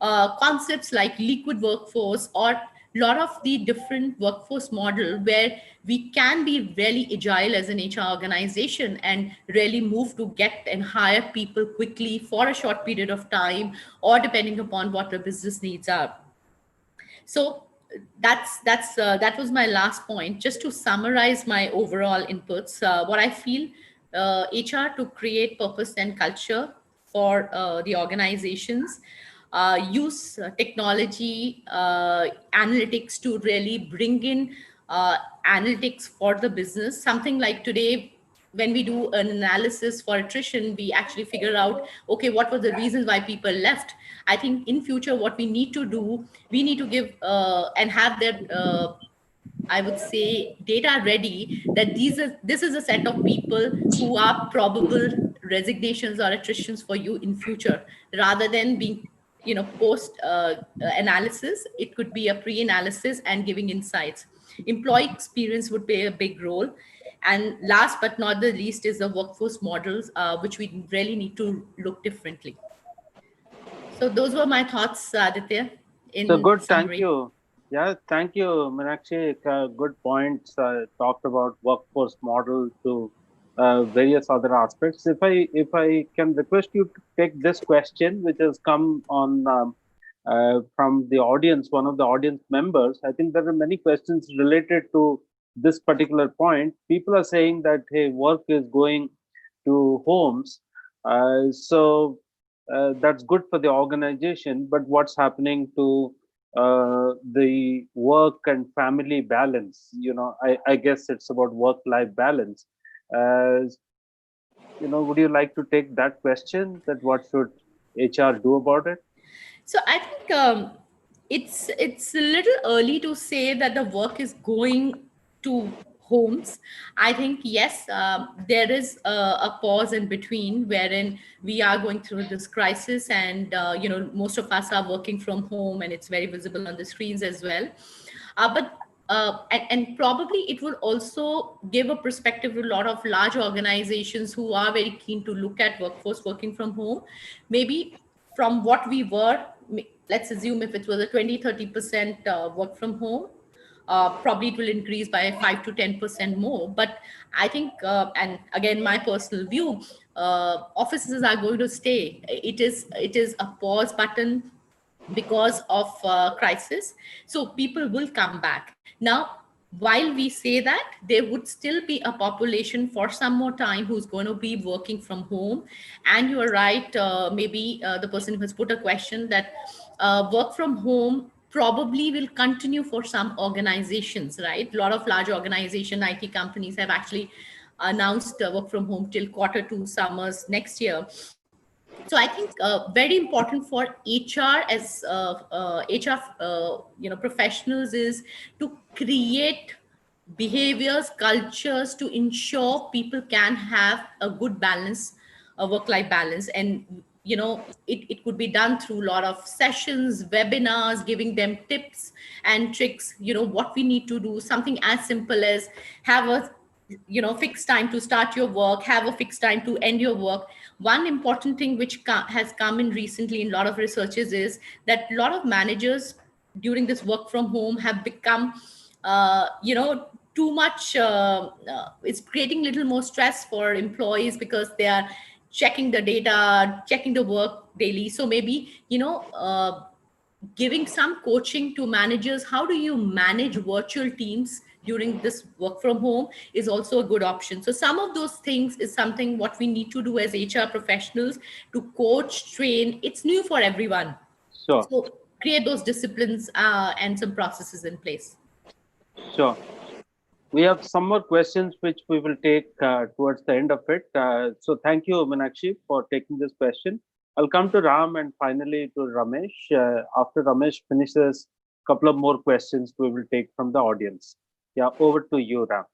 concepts like liquid workforce, or a lot of the different workforce model where we can be really agile as an HR organization and really move to get and hire people quickly for a short period of time, or depending upon what the business needs are. So that was my last point. Just to summarize my overall inputs, what I feel, HR to create purpose and culture for the organizations, use technology, analytics to really bring in analytics for the business. Something like today, when we do an analysis for attrition, we actually figure out, okay, what were the reasons why people left. I think in future what we need to do, we need to give and have that I would say data ready, that this is a set of people who are probable resignations or attritions for you in future, rather than being post analysis. It could be a pre-analysis and giving insights. Employee experience would play a big role. And last but not the least is the workforce models, which we really need to look differently. So those were my thoughts, Aditya, So in good, thank summary. you. Yeah, thank you, Meenakshi. Good points. Talked about workforce model to various other aspects. If I can request you to take this question, which has come on from the audience, one of the audience members. I think there are many questions related to this particular point. People are saying that hey, work is going to homes, so that's good for the organization. But what's happening to the work and family balance? I guess it's about work-life balance. Uh, would you like to take that question? That what should HR do about it? So I think it's a little early to say that the work is going to homes. I think yes, there is a pause in between wherein we are going through this crisis, and most of us are working from home, and it's very visible on the screens as well. And probably it will also give a perspective to a lot of large organizations who are very keen to look at workforce working from home. Maybe from what we were, let's assume if it was a 20-30% work from home, probably it will increase by 5 to 10% more. But I think, and again, my personal view, offices are going to stay. It is a pause button because of crisis. So people will come back. Now, while we say that, there would still be a population for some more time who's going to be working from home. And you are right, maybe the person who has put a question that work from home probably will continue for some organizations, right? A lot of large organization IT companies have actually announced work from home till Q2 summers next year. So I think very important for HR as HR professionals is to create behaviors, cultures to ensure people can have a good balance, a work-life balance. And it could be done through a lot of sessions, webinars, giving them tips and tricks, what we need to do. Something as simple as have a fixed time to start your work, have a fixed time to end your work. One important thing which has come in recently in a lot of researches is that a lot of managers during this work from home have become too much, it's creating little more stress for employees because they are checking the data, checking the work daily. So maybe giving some coaching to managers, how do you manage virtual teams during this work from home, is also a good option. So some of those things is something what we need to do as HR professionals, to coach, train. It's new for everyone. Sure. So create those disciplines and some processes in place. Sure. We have some more questions which we will take towards the end of it. So thank you, Meenakshi, for taking this question. I'll come to Ram and finally to Ramesh. After Ramesh finishes, a couple of more questions we will take from the audience. Yeah, over to you, Ram.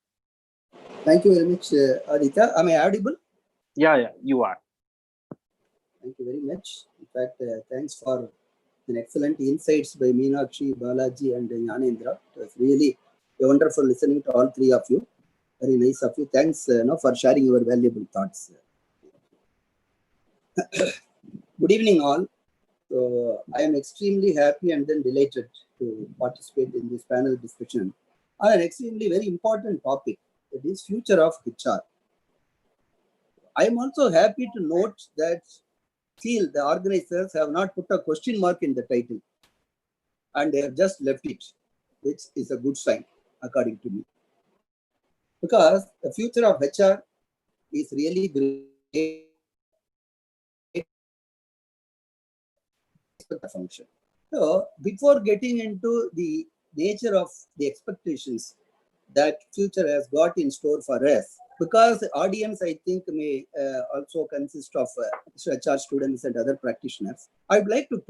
Thank you very much, Aditya. Am I audible? Yeah, you are. Thank you very much. In fact, thanks for an excellent insights by Meenakshi, Balaji, and Jnanendra. It was really wonderful listening to all three of you. Very nice of you. Thanks for sharing your valuable thoughts. Good evening, all. So I am extremely happy and then delighted to participate in this panel discussion on an extremely very important topic, that is future of HR. I am also happy to note that Ciel, the organizers, have not put a question mark in the title and they have just left it, which is a good sign, according to me. Because the future of HR is really great function. So before getting into the nature of the expectations that future has got in store for us, because the audience, I think, may also consist of HR students and other practitioners, I'd like to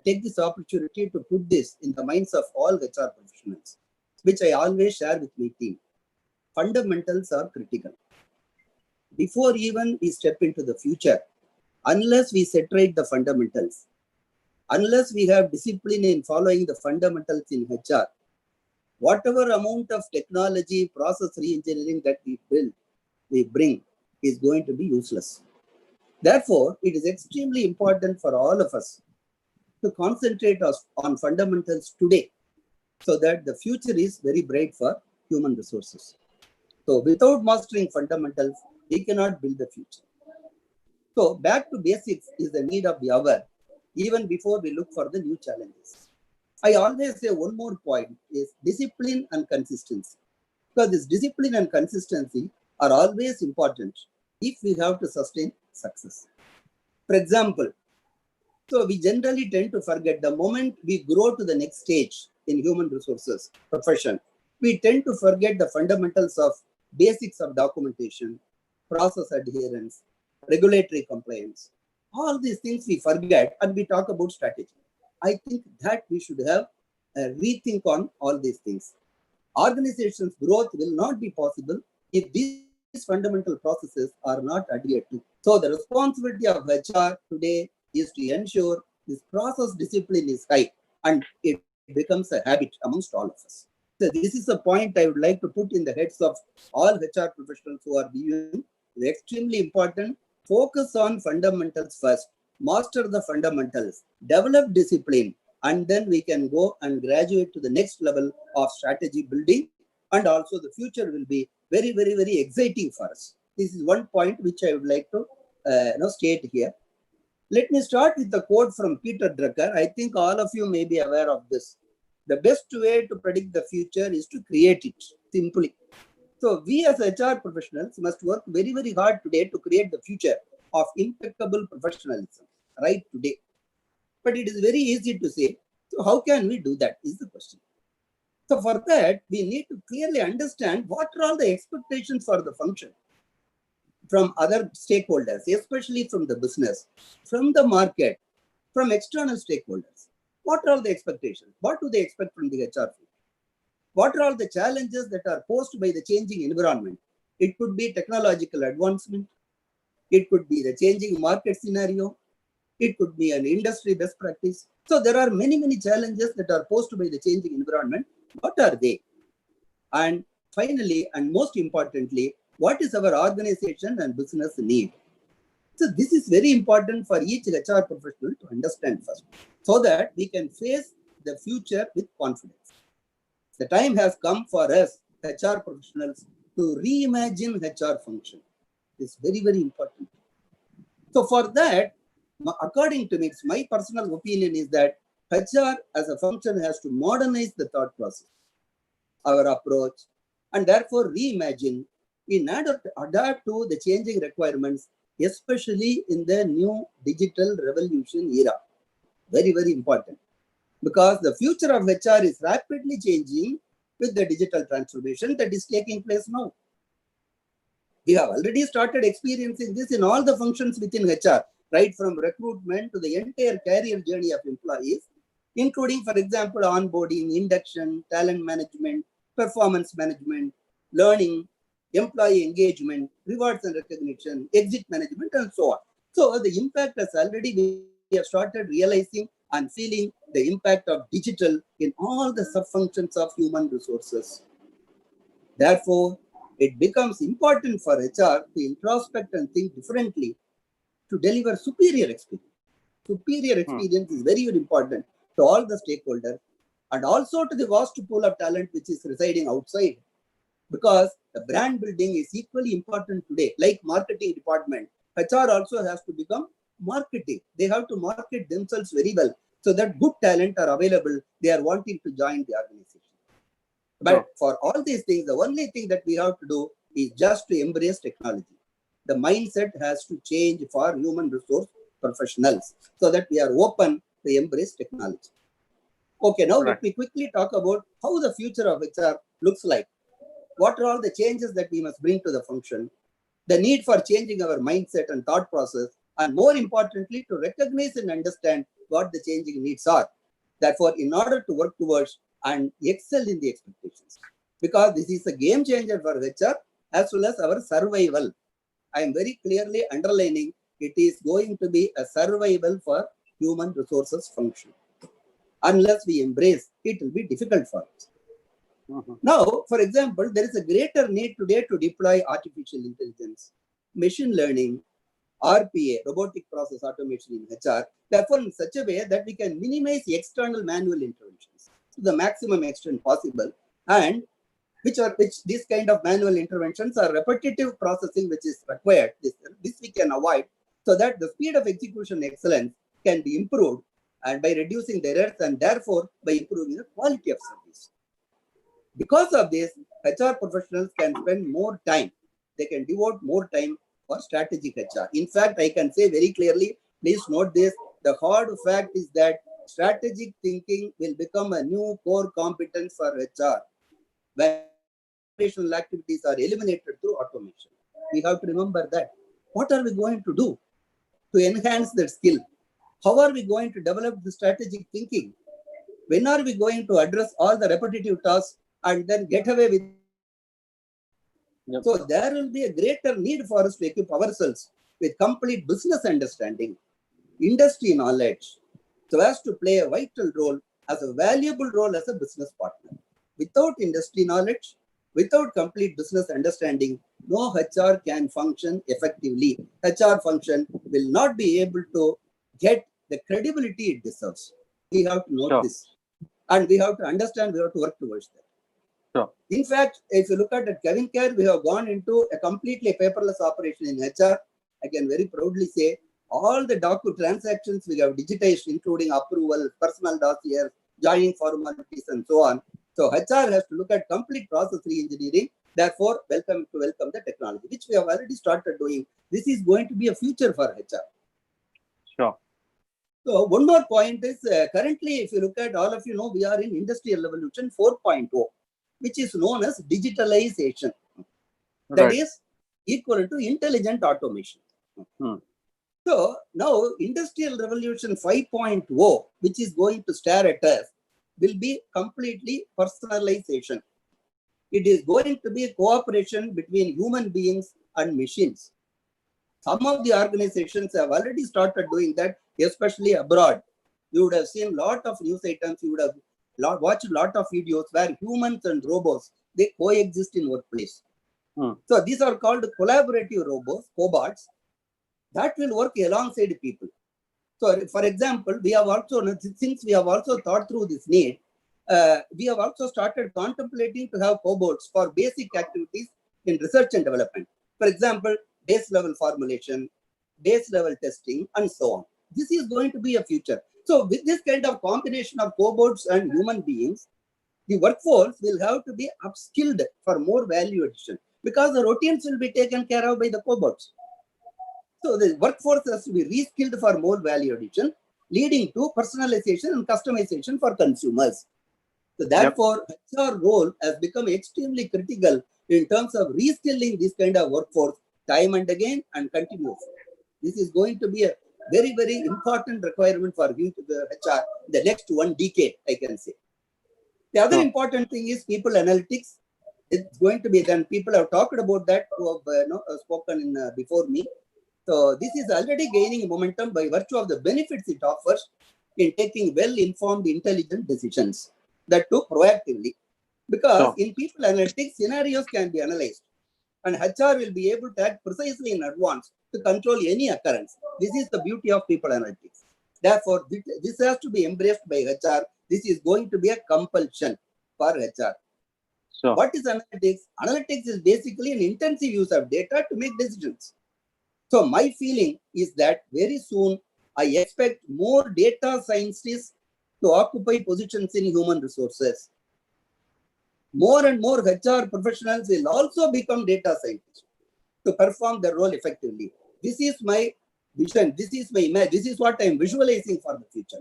take this opportunity to put this in the minds of all HR professionals, which I always share with my team. Fundamentals are critical. Before even we step into the future, unless we set right the fundamentals, unless we have discipline in following the fundamentals in HR, whatever amount of technology, process re-engineering that we bring is going to be useless. Therefore, it is extremely important for all of us to concentrate on fundamentals today so that the future is very bright for human resources. So without mastering fundamentals, we cannot build the future. So back to basics is the need of the hour, even before we look for the new challenges. I always say one more point is discipline and consistency. Because this discipline and consistency are always important if we have to sustain success. For example, so we generally tend to forget the moment we grow to the next stage in human resources profession, we tend to forget the fundamentals of basics of documentation, process adherence, regulatory compliance. All these things we forget and we talk about strategy. I think that we should have a rethink on all these things. Organizations' growth will not be possible if these fundamental processes are not adhered to. So the responsibility of HR today is to ensure this process discipline is high and it becomes a habit amongst all of us. So this is a point I would like to put in the heads of all HR professionals who are viewing. It's extremely important. Focus on fundamentals first. master the fundamentals, develop discipline, and then we can go and graduate to the next level of strategy building. And also the future will be very, very, very exciting for us. This is one point which I would like to state here. Let me start with the quote from Peter Drucker. I think all of you may be aware of this. The best way to predict the future is to create it, simply. So we as HR professionals must work very, very hard today to create the future of impeccable professionalism right today. But it is very easy to say, so how can we do that is the question. So for that, we need to clearly understand what are all the expectations for the function from other stakeholders, especially from the business, from the market, from external stakeholders. What are all the expectations? What do they expect from the HR field? What are all the challenges that are posed by the changing environment? It could be technological advancement. It could be the changing market scenario. It could be an industry best practice. So there are many, many challenges that are posed by the changing environment. What are they? And finally, and most importantly, what is our organization and business need? So this is very important for each HR professional to understand first, so that we can face the future with confidence. The time has come for us, HR professionals, to reimagine HR function. It's very, very important. So for that, according to me, it's my personal opinion is that HR as a function has to modernize the thought process, our approach, and therefore reimagine in order to adapt to the changing requirements, especially in the new digital revolution era. Very, very important. Because the future of HR is rapidly changing with the digital transformation that is taking place now. We have already started experiencing this in all the functions within HR, right from recruitment to the entire career journey of employees, including, for example, onboarding, induction, talent management, performance management, learning, employee engagement, rewards and recognition, exit management, and so on. So the impact has already, we have started realizing and feeling the impact of digital in all the sub-functions of human resources. Therefore, it becomes important for HR to introspect and think differently to deliver superior experience. Superior experience is very, very important to all the stakeholders and also to the vast pool of talent which is residing outside. Because the brand building is equally important today. Like marketing department, HR also has to become marketing. They have to market themselves very well so that good talent are available. They are wanting to join the organization. But for all these things, the only thing that we have to do is just to embrace technology. The mindset has to change for human resource professionals so that we are open to embrace technology. Okay, now let me quickly talk about how the future of HR looks like. What are all the changes that we must bring to the function? The need for changing our mindset and thought process, and more importantly, to recognize and understand what the changing needs are. Therefore, in order to work towards and excel in the expectations, because this is a game changer for HR as well as our survival. I am very clearly underlining it is going to be a survival for human resources function. Unless we embrace, it will be difficult for us. Now, for example, there is a greater need today to deploy artificial intelligence, machine learning, RPA, robotic process automation in HR, therefore in such a way that we can minimize external manual interventions to the maximum extent possible, and which these kind of manual interventions are repetitive processing which is required. This we can avoid so that the speed of execution excellence can be improved and by reducing the errors and therefore by improving the quality of service. Because of this, HR professionals can spend more time. They can devote more time for strategic HR. In fact, I can say very clearly, please note this, the hard fact is that strategic thinking will become a new core competence for HR when operational activities are eliminated through automation. We have to remember that. What are we going to do to enhance that skill? How are we going to develop the strategic thinking? When are we going to address all the repetitive tasks and then get away with? So there will be a greater need for us to equip ourselves with complete business understanding, industry knowledge, so as to play a vital role as a valuable role as a business partner. Without industry knowledge, without complete business understanding, no HR can function effectively. HR function will not be able to get the credibility it deserves. We have to note Sure. this. And we have to understand, we have to work towards that. Sure. In fact, if you look at Kevin Care, we have gone into a completely paperless operation in HR. I can very proudly say all the document transactions we have digitized, including approval, personal dossiers, joining formalities, and so on. So HR has to look at complete process re-engineering. Therefore, welcome the technology, which we have already started doing. This is going to be a future for HR. Sure. So one more point is currently, if you look at, all of you know, we are in Industrial Revolution 4.0, which is known as digitalization. That Right. is equal to intelligent automation. Hmm. So now Industrial Revolution 5.0, which is going to stare at us, will be completely personalization. It is going to be a cooperation between human beings and machines. Some of the organizations have already started doing that, especially abroad. You would have seen a lot of news items, you would have watched a lot of videos where humans and robots, they coexist in workplace. Hmm. So these are called collaborative robots, cobots, that will work alongside people. So for example, we have also, since we have also thought through this need, we have also started contemplating to have cobots for basic activities in research and development. For example, base level formulation, base level testing, and so on. This is going to be a future. So with this kind of combination of cobots and human beings, the workforce will have to be upskilled for more value addition, because the routines will be taken care of by the cobots. So the workforce has to be reskilled for more value addition, leading to personalization and customization for consumers. So therefore, HR role has become extremely critical in terms of reskilling this kind of workforce time and again and continuously. This is going to be a very, very important requirement for the HR the next 1 decade, I can say. The other important thing is people analytics. It's going to be done. People have talked about that who have spoken before me. So this is already gaining momentum by virtue of the benefits it offers in taking well-informed, intelligent decisions, that too proactively. Because in people analytics, scenarios can be analyzed, and HR will be able to act precisely in advance to control any occurrence. This is the beauty of people analytics. Therefore, this has to be embraced by HR. This is going to be a compulsion for HR. Sure. What is analytics? Analytics is basically an intensive use of data to make decisions. So my feeling is that very soon I expect more data scientists to occupy positions in human resources. More and more HR professionals will also become data scientists to perform their role effectively. This is my vision. This is my image. This is what I am visualizing for the future.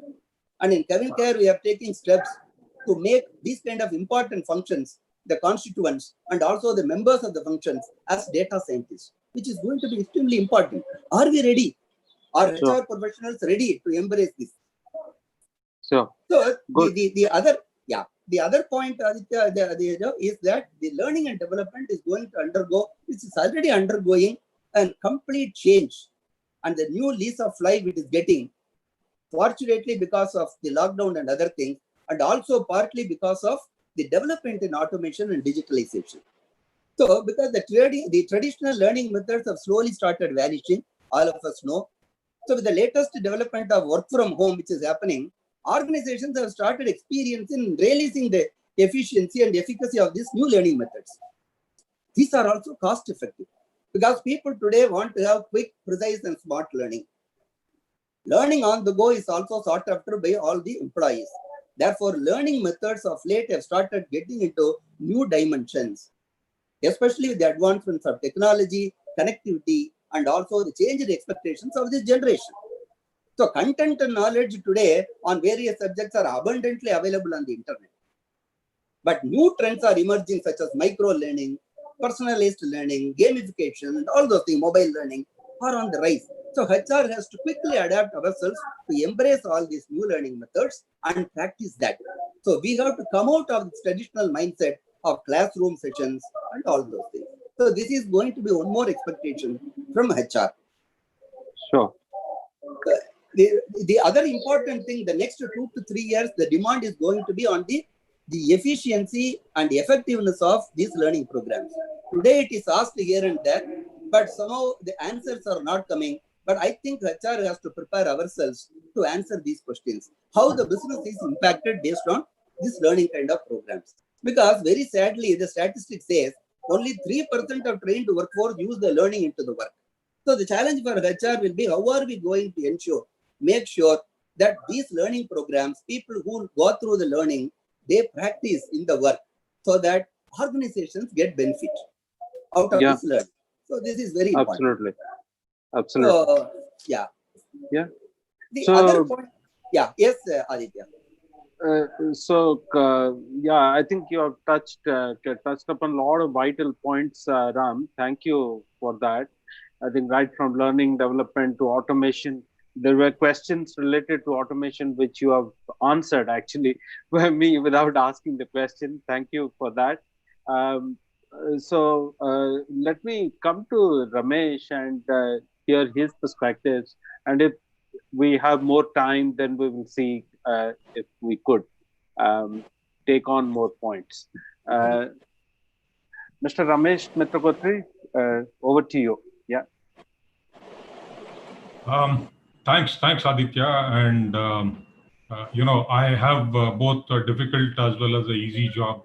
And in Kevin Care, we are taking steps to make these kind of important functions, the constituents, and also the members of the functions as data scientists, which is going to be extremely important. Are we ready? Are HR professionals ready to embrace this? So the other point is that the learning and development is going to undergo, which is already undergoing, a complete change, and the new lease of life it is getting, fortunately because of the lockdown and other things, and also partly because of the development in automation and digitalization. So because the traditional learning methods have slowly started vanishing, all of us know. So with the latest development of work from home, which is happening, organizations have started experiencing, realizing the efficiency and efficacy of these new learning methods. These are also cost effective, because people today want to have quick, precise, and smart learning. Learning on the go is also sought after by all the employees. Therefore, learning methods of late have started getting into new dimensions, especially with the advancements of technology, connectivity, and also the changed expectations of this generation. So content and knowledge today on various subjects are abundantly available on the internet. But new trends are emerging, such as micro-learning, personalized learning, gamification, and all those things, mobile learning, are on the rise. So HR has to quickly adapt ourselves to embrace all these new learning methods and practice that. So we have to come out of this traditional mindset of classroom sessions and all those things. So this is going to be one more expectation from HR. Sure. The other important thing, the next 2 to 3 years, the demand is going to be on the efficiency and effectiveness of these learning programs. Today it is asked here and there, but somehow the answers are not coming. But I think HR has to prepare ourselves to answer these questions. How the business is impacted based on this learning kind of programs. Because very sadly, the statistics says only 3% of trained workforce use the learning into the work. So the challenge for HR will be how are we going to make sure that these learning programs, people who go through the learning, they practice in the work so that organizations get benefit out of this learning. So this is very important. Absolutely. So, yeah. Yeah. The other point, yes, Aditya. I think you have touched upon a lot of vital points, Ram. Thank you for that. I think right from learning development to automation, there were questions related to automation which you have answered actually by me without asking the question. Thank you for that. Let me come to Ramesh and hear his perspectives. And if we have more time, then we will see if we could take on more points. Mr. Ramesh Mitragotri, over to you. Yeah. Thanks, Aditya. And I have both a difficult as well as an easy job.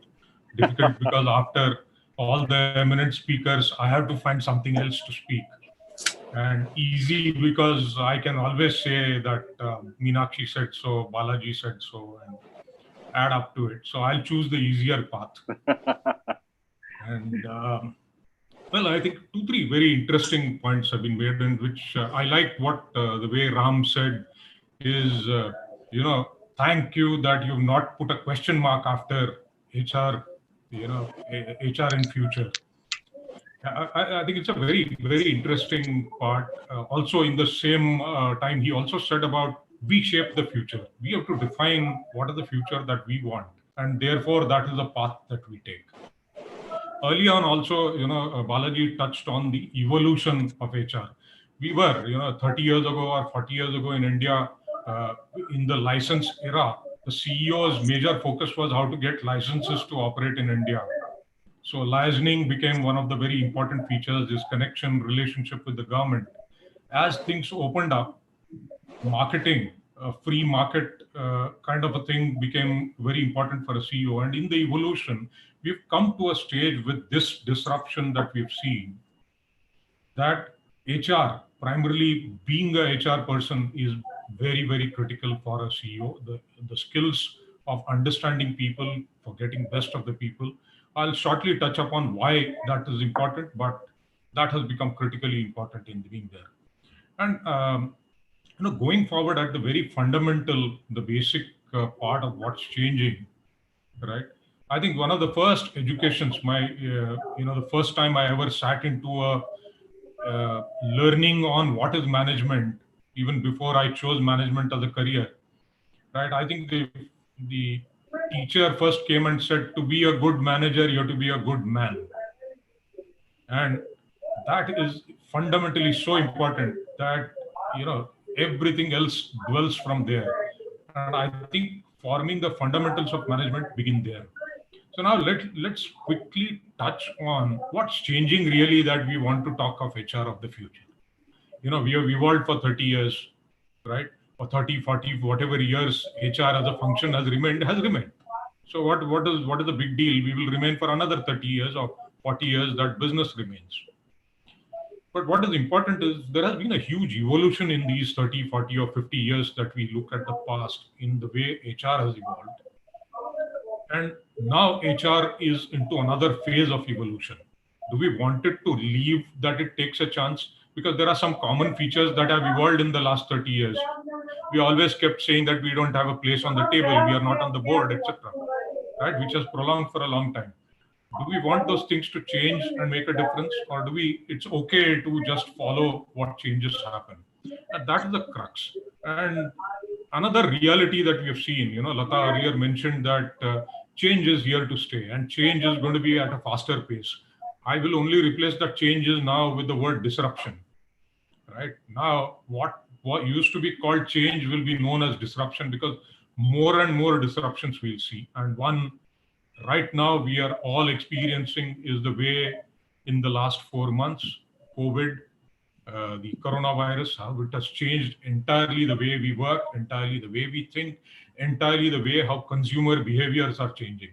Difficult because after all the eminent speakers, I have to find something else to speak. And easy because I can always say that Meenakshi said so, Balaji said so, and add up to it. So I'll choose the easier path. And well, I think 2-3 very interesting points have been made, in which I like what the way Ram said is, thank you that you've not put a question mark after HR, HR in future. I think it's a very, very interesting part. Also, in the same time, he also said about we shape the future. We have to define what is the future that we want. And therefore, that is the path that we take. Early on also, Balaji touched on the evolution of HR. We were, 30 years ago or 40 years ago in India, in the license era, the CEO's major focus was how to get licenses to operate in India. So licensing became one of the very important features, this connection, relationship with the government. As things opened up, marketing, free market kind of a thing became very important for a CEO. And in the evolution, we've come to a stage with this disruption that we've seen, that HR, primarily being a HR person, is very, very critical for a CEO. The skills of understanding people, for getting best of the people. I'll shortly touch upon why that is important, but that has become critically important in being there. And going forward at the very fundamental, the basic part of what's changing, right? I think one of the first educations, the first time I ever sat into a learning on what is management, even before I chose management as a career, right? I think the teacher first came and said, to be a good manager, you have to be a good man. And that is fundamentally so important that, everything else dwells from there. And I think forming the fundamentals of management begin there. So now let's quickly touch on what's changing really that we want to talk of HR of the future. We have evolved for 30 years, right? For 30, 40, whatever years HR as a function has remained. So what is the big deal? We will remain for another 30 years or 40 years, that business remains. But what is important is there has been a huge evolution in these 30, 40 or 50 years that we look at the past in the way HR has evolved. And now HR is into another phase of evolution. Do we want it to leave that it takes a chance? Because there are some common features that have evolved in the last 30 years. We always kept saying that we don't have a place on the table, we are not on the board, etc. Right? Which has prolonged for a long time. Do we want those things to change and make a difference, or it's okay to just follow what changes happen? And that is the crux. And another reality that we have seen, Lata earlier mentioned that change is here to stay, and change is going to be at a faster pace. I will only replace that changes now with the word disruption. Right now, what used to be called change will be known as disruption, because more and more disruptions we'll see. And one right now we are all experiencing is the way in the last 4 months, COVID, the coronavirus, how it has changed entirely the way we work, entirely the way we think, entirely the way how consumer behaviors are changing.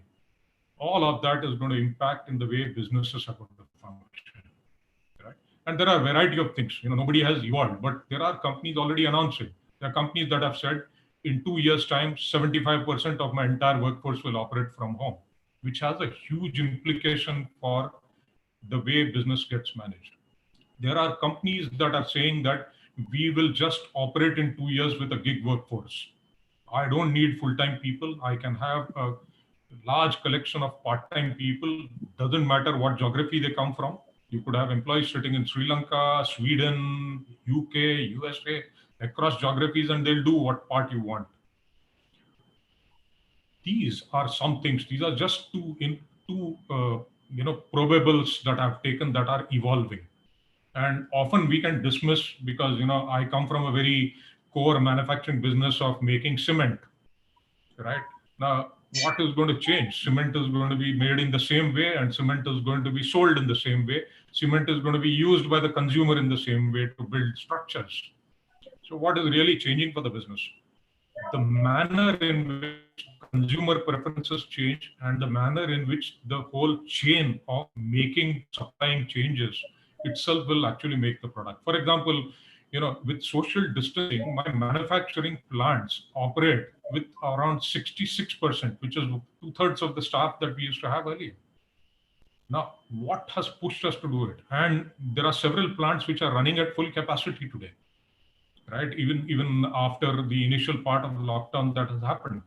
All of that is going to impact in the way businesses are going to function. Right? And there are a variety of things. Nobody has evolved, but there are companies already announcing. There are companies that have said, in 2 years' time, 75% of my entire workforce will operate from home, which has a huge implication for the way business gets managed. There are companies that are saying that we will just operate in 2 years with a gig workforce. I don't need full-time people. I can have a large collection of part-time people. Doesn't matter what geography they come from. You could have employees sitting in Sri Lanka, Sweden, UK, USA, across geographies, and they'll do what part you want. These are some things. These are just two probables that I've taken that are evolving. And often we can dismiss because, I come from a very core manufacturing business of making cement, right? Now, what is going to change? Cement is going to be made in the same way, and cement is going to be sold in the same way. Cement is going to be used by the consumer in the same way to build structures. So what is really changing for the business? The manner in which consumer preferences change and the manner in which the whole chain of making, supplying changes itself will actually make the product. For example, with social distancing, my manufacturing plants operate with around 66%, which is 2/3 of the staff that we used to have earlier. Now, what has pushed us to do it? And there are several plants which are running at full capacity today, right? Even after the initial part of the lockdown that has happened.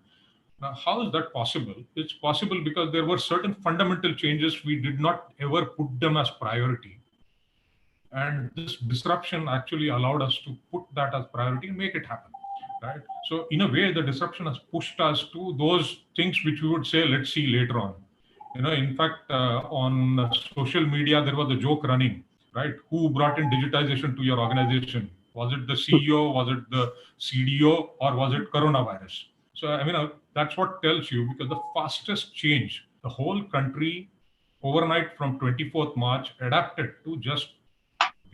Now, how is that possible? It's possible because there were certain fundamental changes. We did not ever put them as priority. And this disruption actually allowed us to put that as priority and make it happen, right? So in a way, the disruption has pushed us to those things which we would say, let's see later on. In fact, on social media, there was a joke running, right? Who brought in digitization to your organization? Was it the CEO? Was it the CDO? Or was it coronavirus? So, that's what tells you, because the fastest change, the whole country overnight from 24th March adapted to just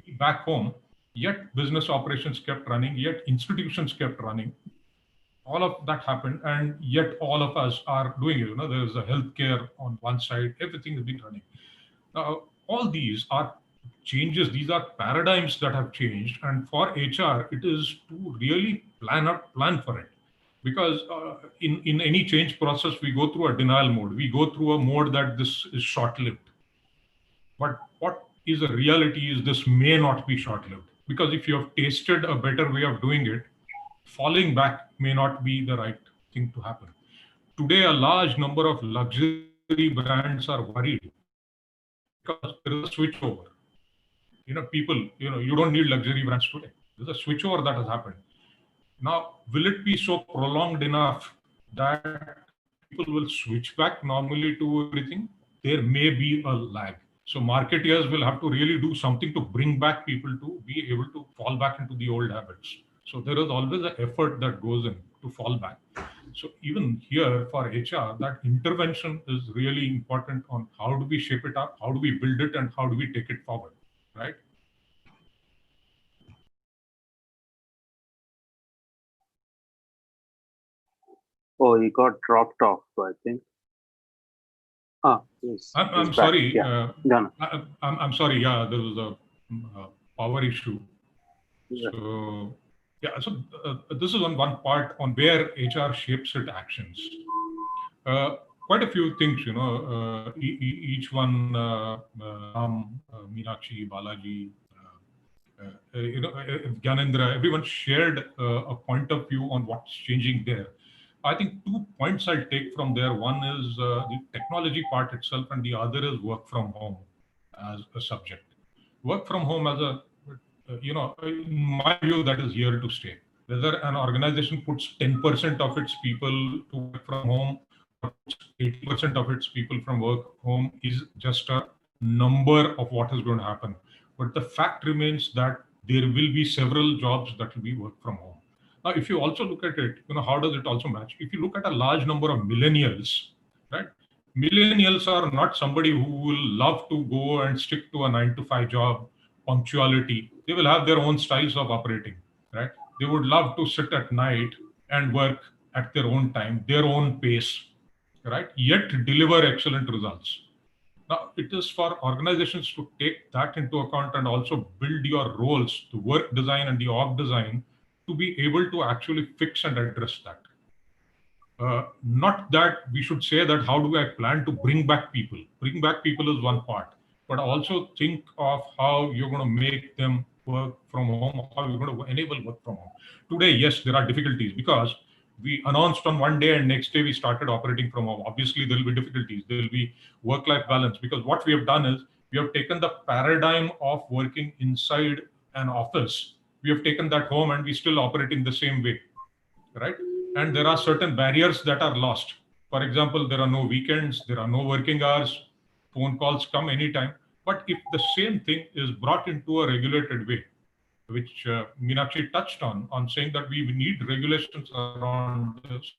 be back home, yet business operations kept running, yet institutions kept running. All of that happened, and yet all of us are doing it. There's a healthcare on one side, everything has been running. Now, all these are changes, these are paradigms that have changed, and for HR, it is to really plan for it. Because in any change process, we go through a denial mode. We go through a mode that this is short-lived. But what is a reality is this may not be short-lived. Because if you have tasted a better way of doing it, falling back may not be the right thing to happen. Today, a large number of luxury brands are worried because there is a switchover. People, you don't need luxury brands today. There's a switchover that has happened. Now, will it be so prolonged enough that people will switch back normally to everything? There may be a lag. So marketeers will have to really do something to bring back people to be able to fall back into the old habits. So there is always an effort that goes in to fall back. So even here for HR, that intervention is really important on how do we shape it up, how do we build it, and how do we take it forward, right? Oh, he got dropped off, I think. Yes. I'm sorry. Yeah. I'm sorry. Yeah, there was a power issue. Yeah. So, yeah. So this is on one part on where HR shapes its actions. Quite a few things, each one, Meenakshi, Balaji, Gyanendra, everyone shared a point of view on what's changing there. I think 2 points I'll take from there. One is the technology part itself, and the other is work from home as a subject. Work from home as a, in my view, that is here to stay. Whether an organization puts 10% of its people to work from home or 80% of its people from work home is just a number of what is going to happen. But the fact remains that there will be several jobs that will be work from home. Now, if you also look at it, how does it also match? If you look at a large number of millennials, right? Millennials are not somebody who will love to go and stick to a 9-to-5 job punctuality. They will have their own styles of operating, right? They would love to sit at night and work at their own time, their own pace, right? Yet deliver excellent results. Now, it is for organizations to take that into account and also build your roles, the work design and the org design, to be able to actually fix and address that. Not that we should say that how do I plan to bring back people? Bring back people is one part, but also think of how you're going to make them work from home, how you're going to enable work from home. Today, yes, there are difficulties because we announced on one day and next day we started operating from home. Obviously, there will be difficulties. There will be work-life balance because what we have done is we have taken the paradigm of working inside an office. We have taken that home and we still operate in the same way, right? And there are certain barriers that are lost. For example, there are no weekends, there are no working hours, phone calls come anytime. But if the same thing is brought into a regulated way, which Meenakshi touched on saying that we need regulations around this,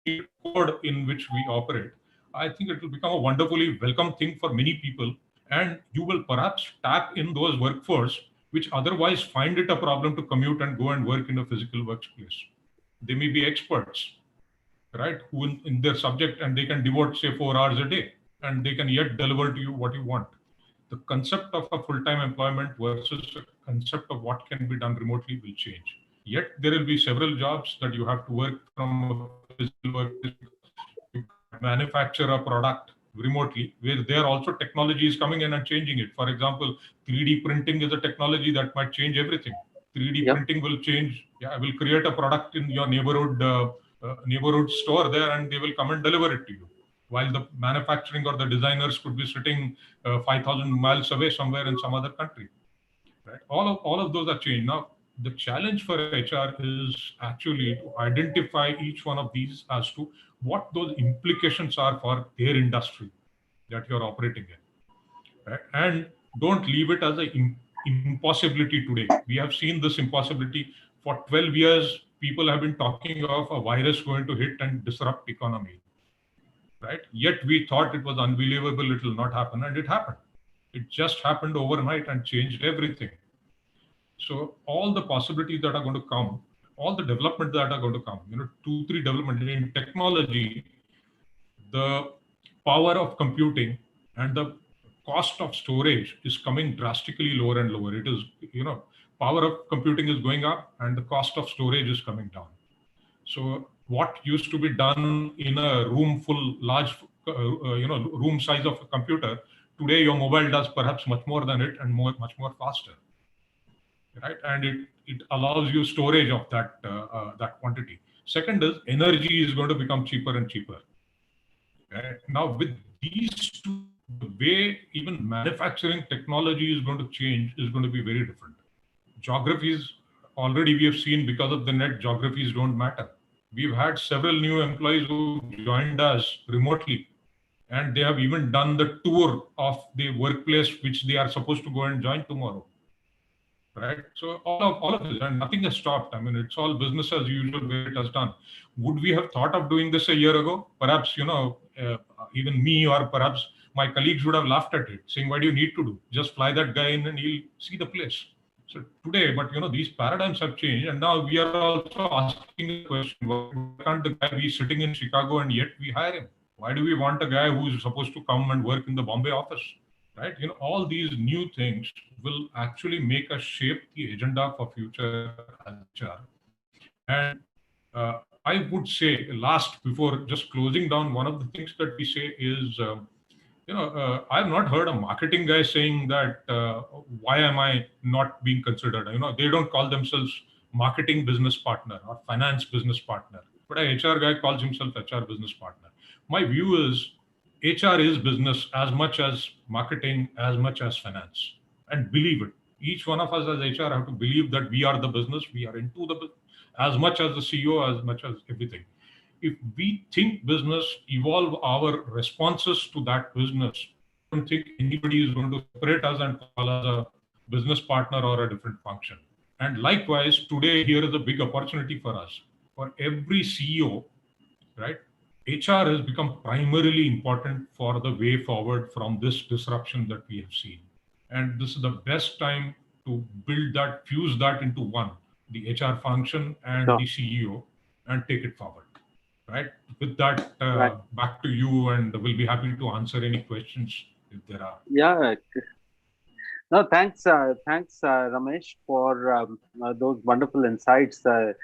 we need code in which we operate, I think it will become a wonderfully welcome thing for many people. And you will perhaps tap in those workforce which otherwise find it a problem to commute and go and work in a physical workplace. They may be experts, right, who in their subject, and they can devote, say, 4 hours a day, and they can yet deliver to you what you want. The concept of a full-time employment versus a concept of what can be done remotely will change. Yet there will be several jobs that you have to work from a physical workplace. You can't manufacture a product remotely, where there also technology is coming in and changing it. For example, 3D printing is a technology that might change everything. 3D printing will change. Yeah, I will create a product in your neighborhood store there, and they will come and deliver it to you. While the manufacturing or the designers could be sitting 5,000 miles away somewhere in some other country. Right? All of those are changed. Now, the challenge for HR is actually to identify each one of these as to what those implications are for their industry that you're operating in. Right? And don't leave it as an impossibility today. We have seen this impossibility for 12 years. People have been talking of a virus going to hit and disrupt economy. Right? Yet we thought it was unbelievable, it will not happen, and it happened. It just happened overnight and changed everything. So all the possibilities that are going to come, all the development that are going to come, 2-3 development in technology, the power of computing and the cost of storage is coming drastically lower and lower. It is, power of computing is going up and the cost of storage is coming down. So what used to be done in a room full, large, room size of a computer, today your mobile does perhaps much more than it and much more faster, right? And it allows you storage of that quantity. Second is energy is going to become cheaper and cheaper. Right? Now with these two, the way even manufacturing technology is going to change is going to be very different. Geographies, already we have seen because of the net, geographies don't matter. We've had several new employees who joined us remotely, and they have even done the tour of the workplace which they are supposed to go and join tomorrow. Right? So all of this, and nothing has stopped. I mean, it's all business as usual where it has done. Would we have thought of doing this a year ago? Perhaps, even me or perhaps my colleagues would have laughed at it, saying, why do you need to do? Just fly that guy in and he'll see the place. So today, but these paradigms have changed, and now we are also asking the question: why can't the guy be sitting in Chicago and yet we hire him? Why do we want a guy who's supposed to come and work in the Bombay office? Right? All these new things will actually make us shape the agenda for future HR. And I would say, last, before just closing down, one of the things that we say is, I've not heard a marketing guy saying that, why am I not being considered? They don't call themselves marketing business partner or finance business partner, but a HR guy calls himself HR business partner. My view is HR is business as much as marketing, as much as finance, and believe it. Each one of us as HR have to believe that we are the business, we are into the business, as much as the CEO, as much as everything. If we think business, evolve our responses to that business, I don't think anybody is going to separate us and call us a business partner or a different function. And likewise, today here is a big opportunity for us. For every CEO, right? HR has become primarily important for the way forward from this disruption that we have seen. And this is the best time to build that, fuse that into one, the HR function and the CEO, and take it forward. Right? With that, back to you, and we'll be happy to answer any questions if there are. Yeah. No, thanks, Ramesh, for those wonderful insights. I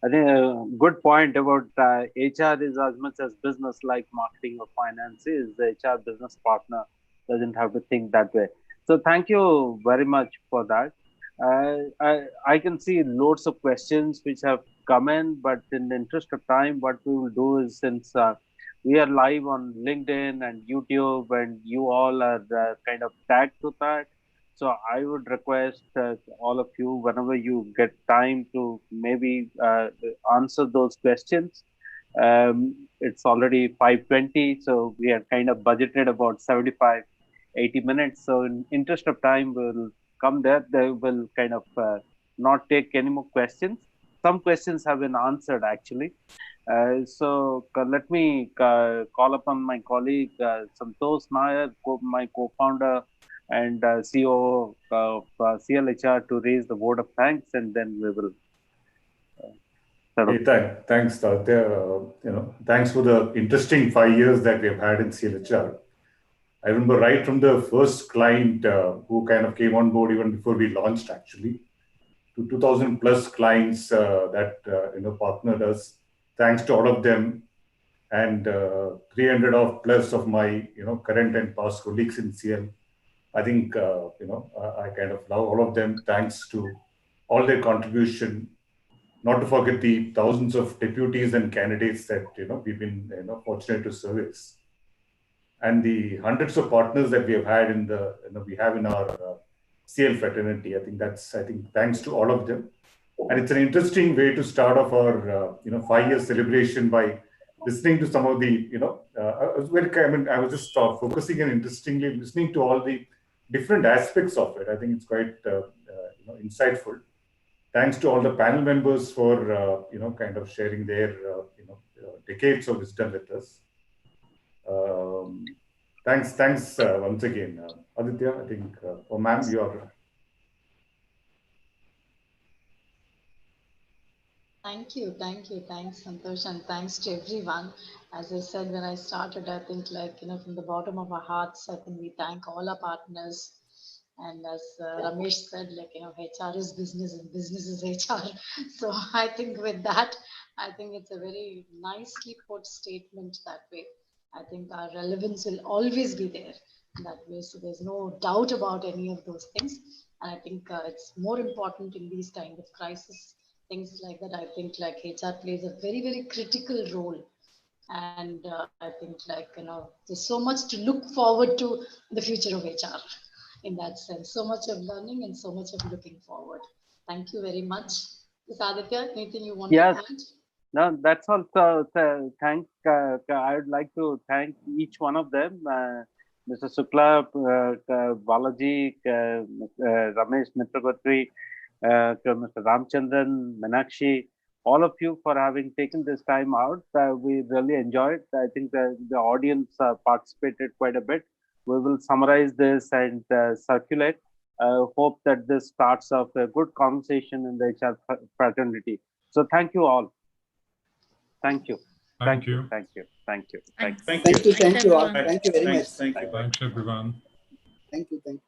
think a good point about HR is as much as business like marketing or finance is. The HR business partner doesn't have to think that way. So thank you very much for that. I can see loads of questions which have come in, but in the interest of time, what we will do is, since we are live on LinkedIn and YouTube, and you all are kind of tagged to that. So I would request all of you, whenever you get time, to maybe answer those questions. It's already 5:20, so we are kind of budgeted about 75, 80 minutes. So in interest of time, we'll come there. They will kind of not take any more questions. Some questions have been answered actually. So let me call upon my colleague Santosh Nair, my co-founder and CEO of Ciel HR, to raise the word of thanks, and then we will. Thanks, thanks for the interesting 5 years that we have had in Ciel HR. I remember right from the first client who kind of came on board even before we launched, actually, to 2,000 plus clients that partnered us. Thanks to all of them, and 300 of plus of my current and past colleagues in Ciel. I think I kind of love all of them. Thanks to all their contribution. Not to forget the thousands of deputies and candidates that we've been fortunate to service, and the hundreds of partners that we have had in the we have in our Ciel fraternity. I think thanks to all of them. And it's an interesting way to start off our 5-year celebration by listening to some of the I was just focusing and interestingly listening to all the different aspects of it. I think it's quite insightful. Thanks to all the panel members for kind of sharing their decades of wisdom with us. Thanks once again, Aditya. I think, ma'am, you are. Thank you, thanks Santosh, and thanks to everyone. As I said when I started, I think from the bottom of our hearts, I think we thank all our partners. And as Ramesh said, HR is business and business is HR. So I think with that, I think it's a very nicely put statement that way. I think our relevance will always be there that way. So there's no doubt about any of those things. And I think it's more important in these kind of crisis, things like that. I think HR plays a very, very critical role. And I think there's so much to look forward to the future of HR. In that sense, so much of learning and so much of looking forward. Thank you very much. Aditya, anything you want to add? No, that's all. So, I would like to thank each one of them, Mr. Shukla, Balaji, Ramesh Mitragotri, Mr. Ramchandran, Meenakshi, all of you for having taken this time out. We really enjoyed. I think the audience participated quite a bit. We will summarize this and circulate. Hope that this starts off a good conversation in the HR fraternity. So thank you all. Thank you. Thank you. Thank you. Thank you all. Thank you very much. Thanks, everyone. Thank you.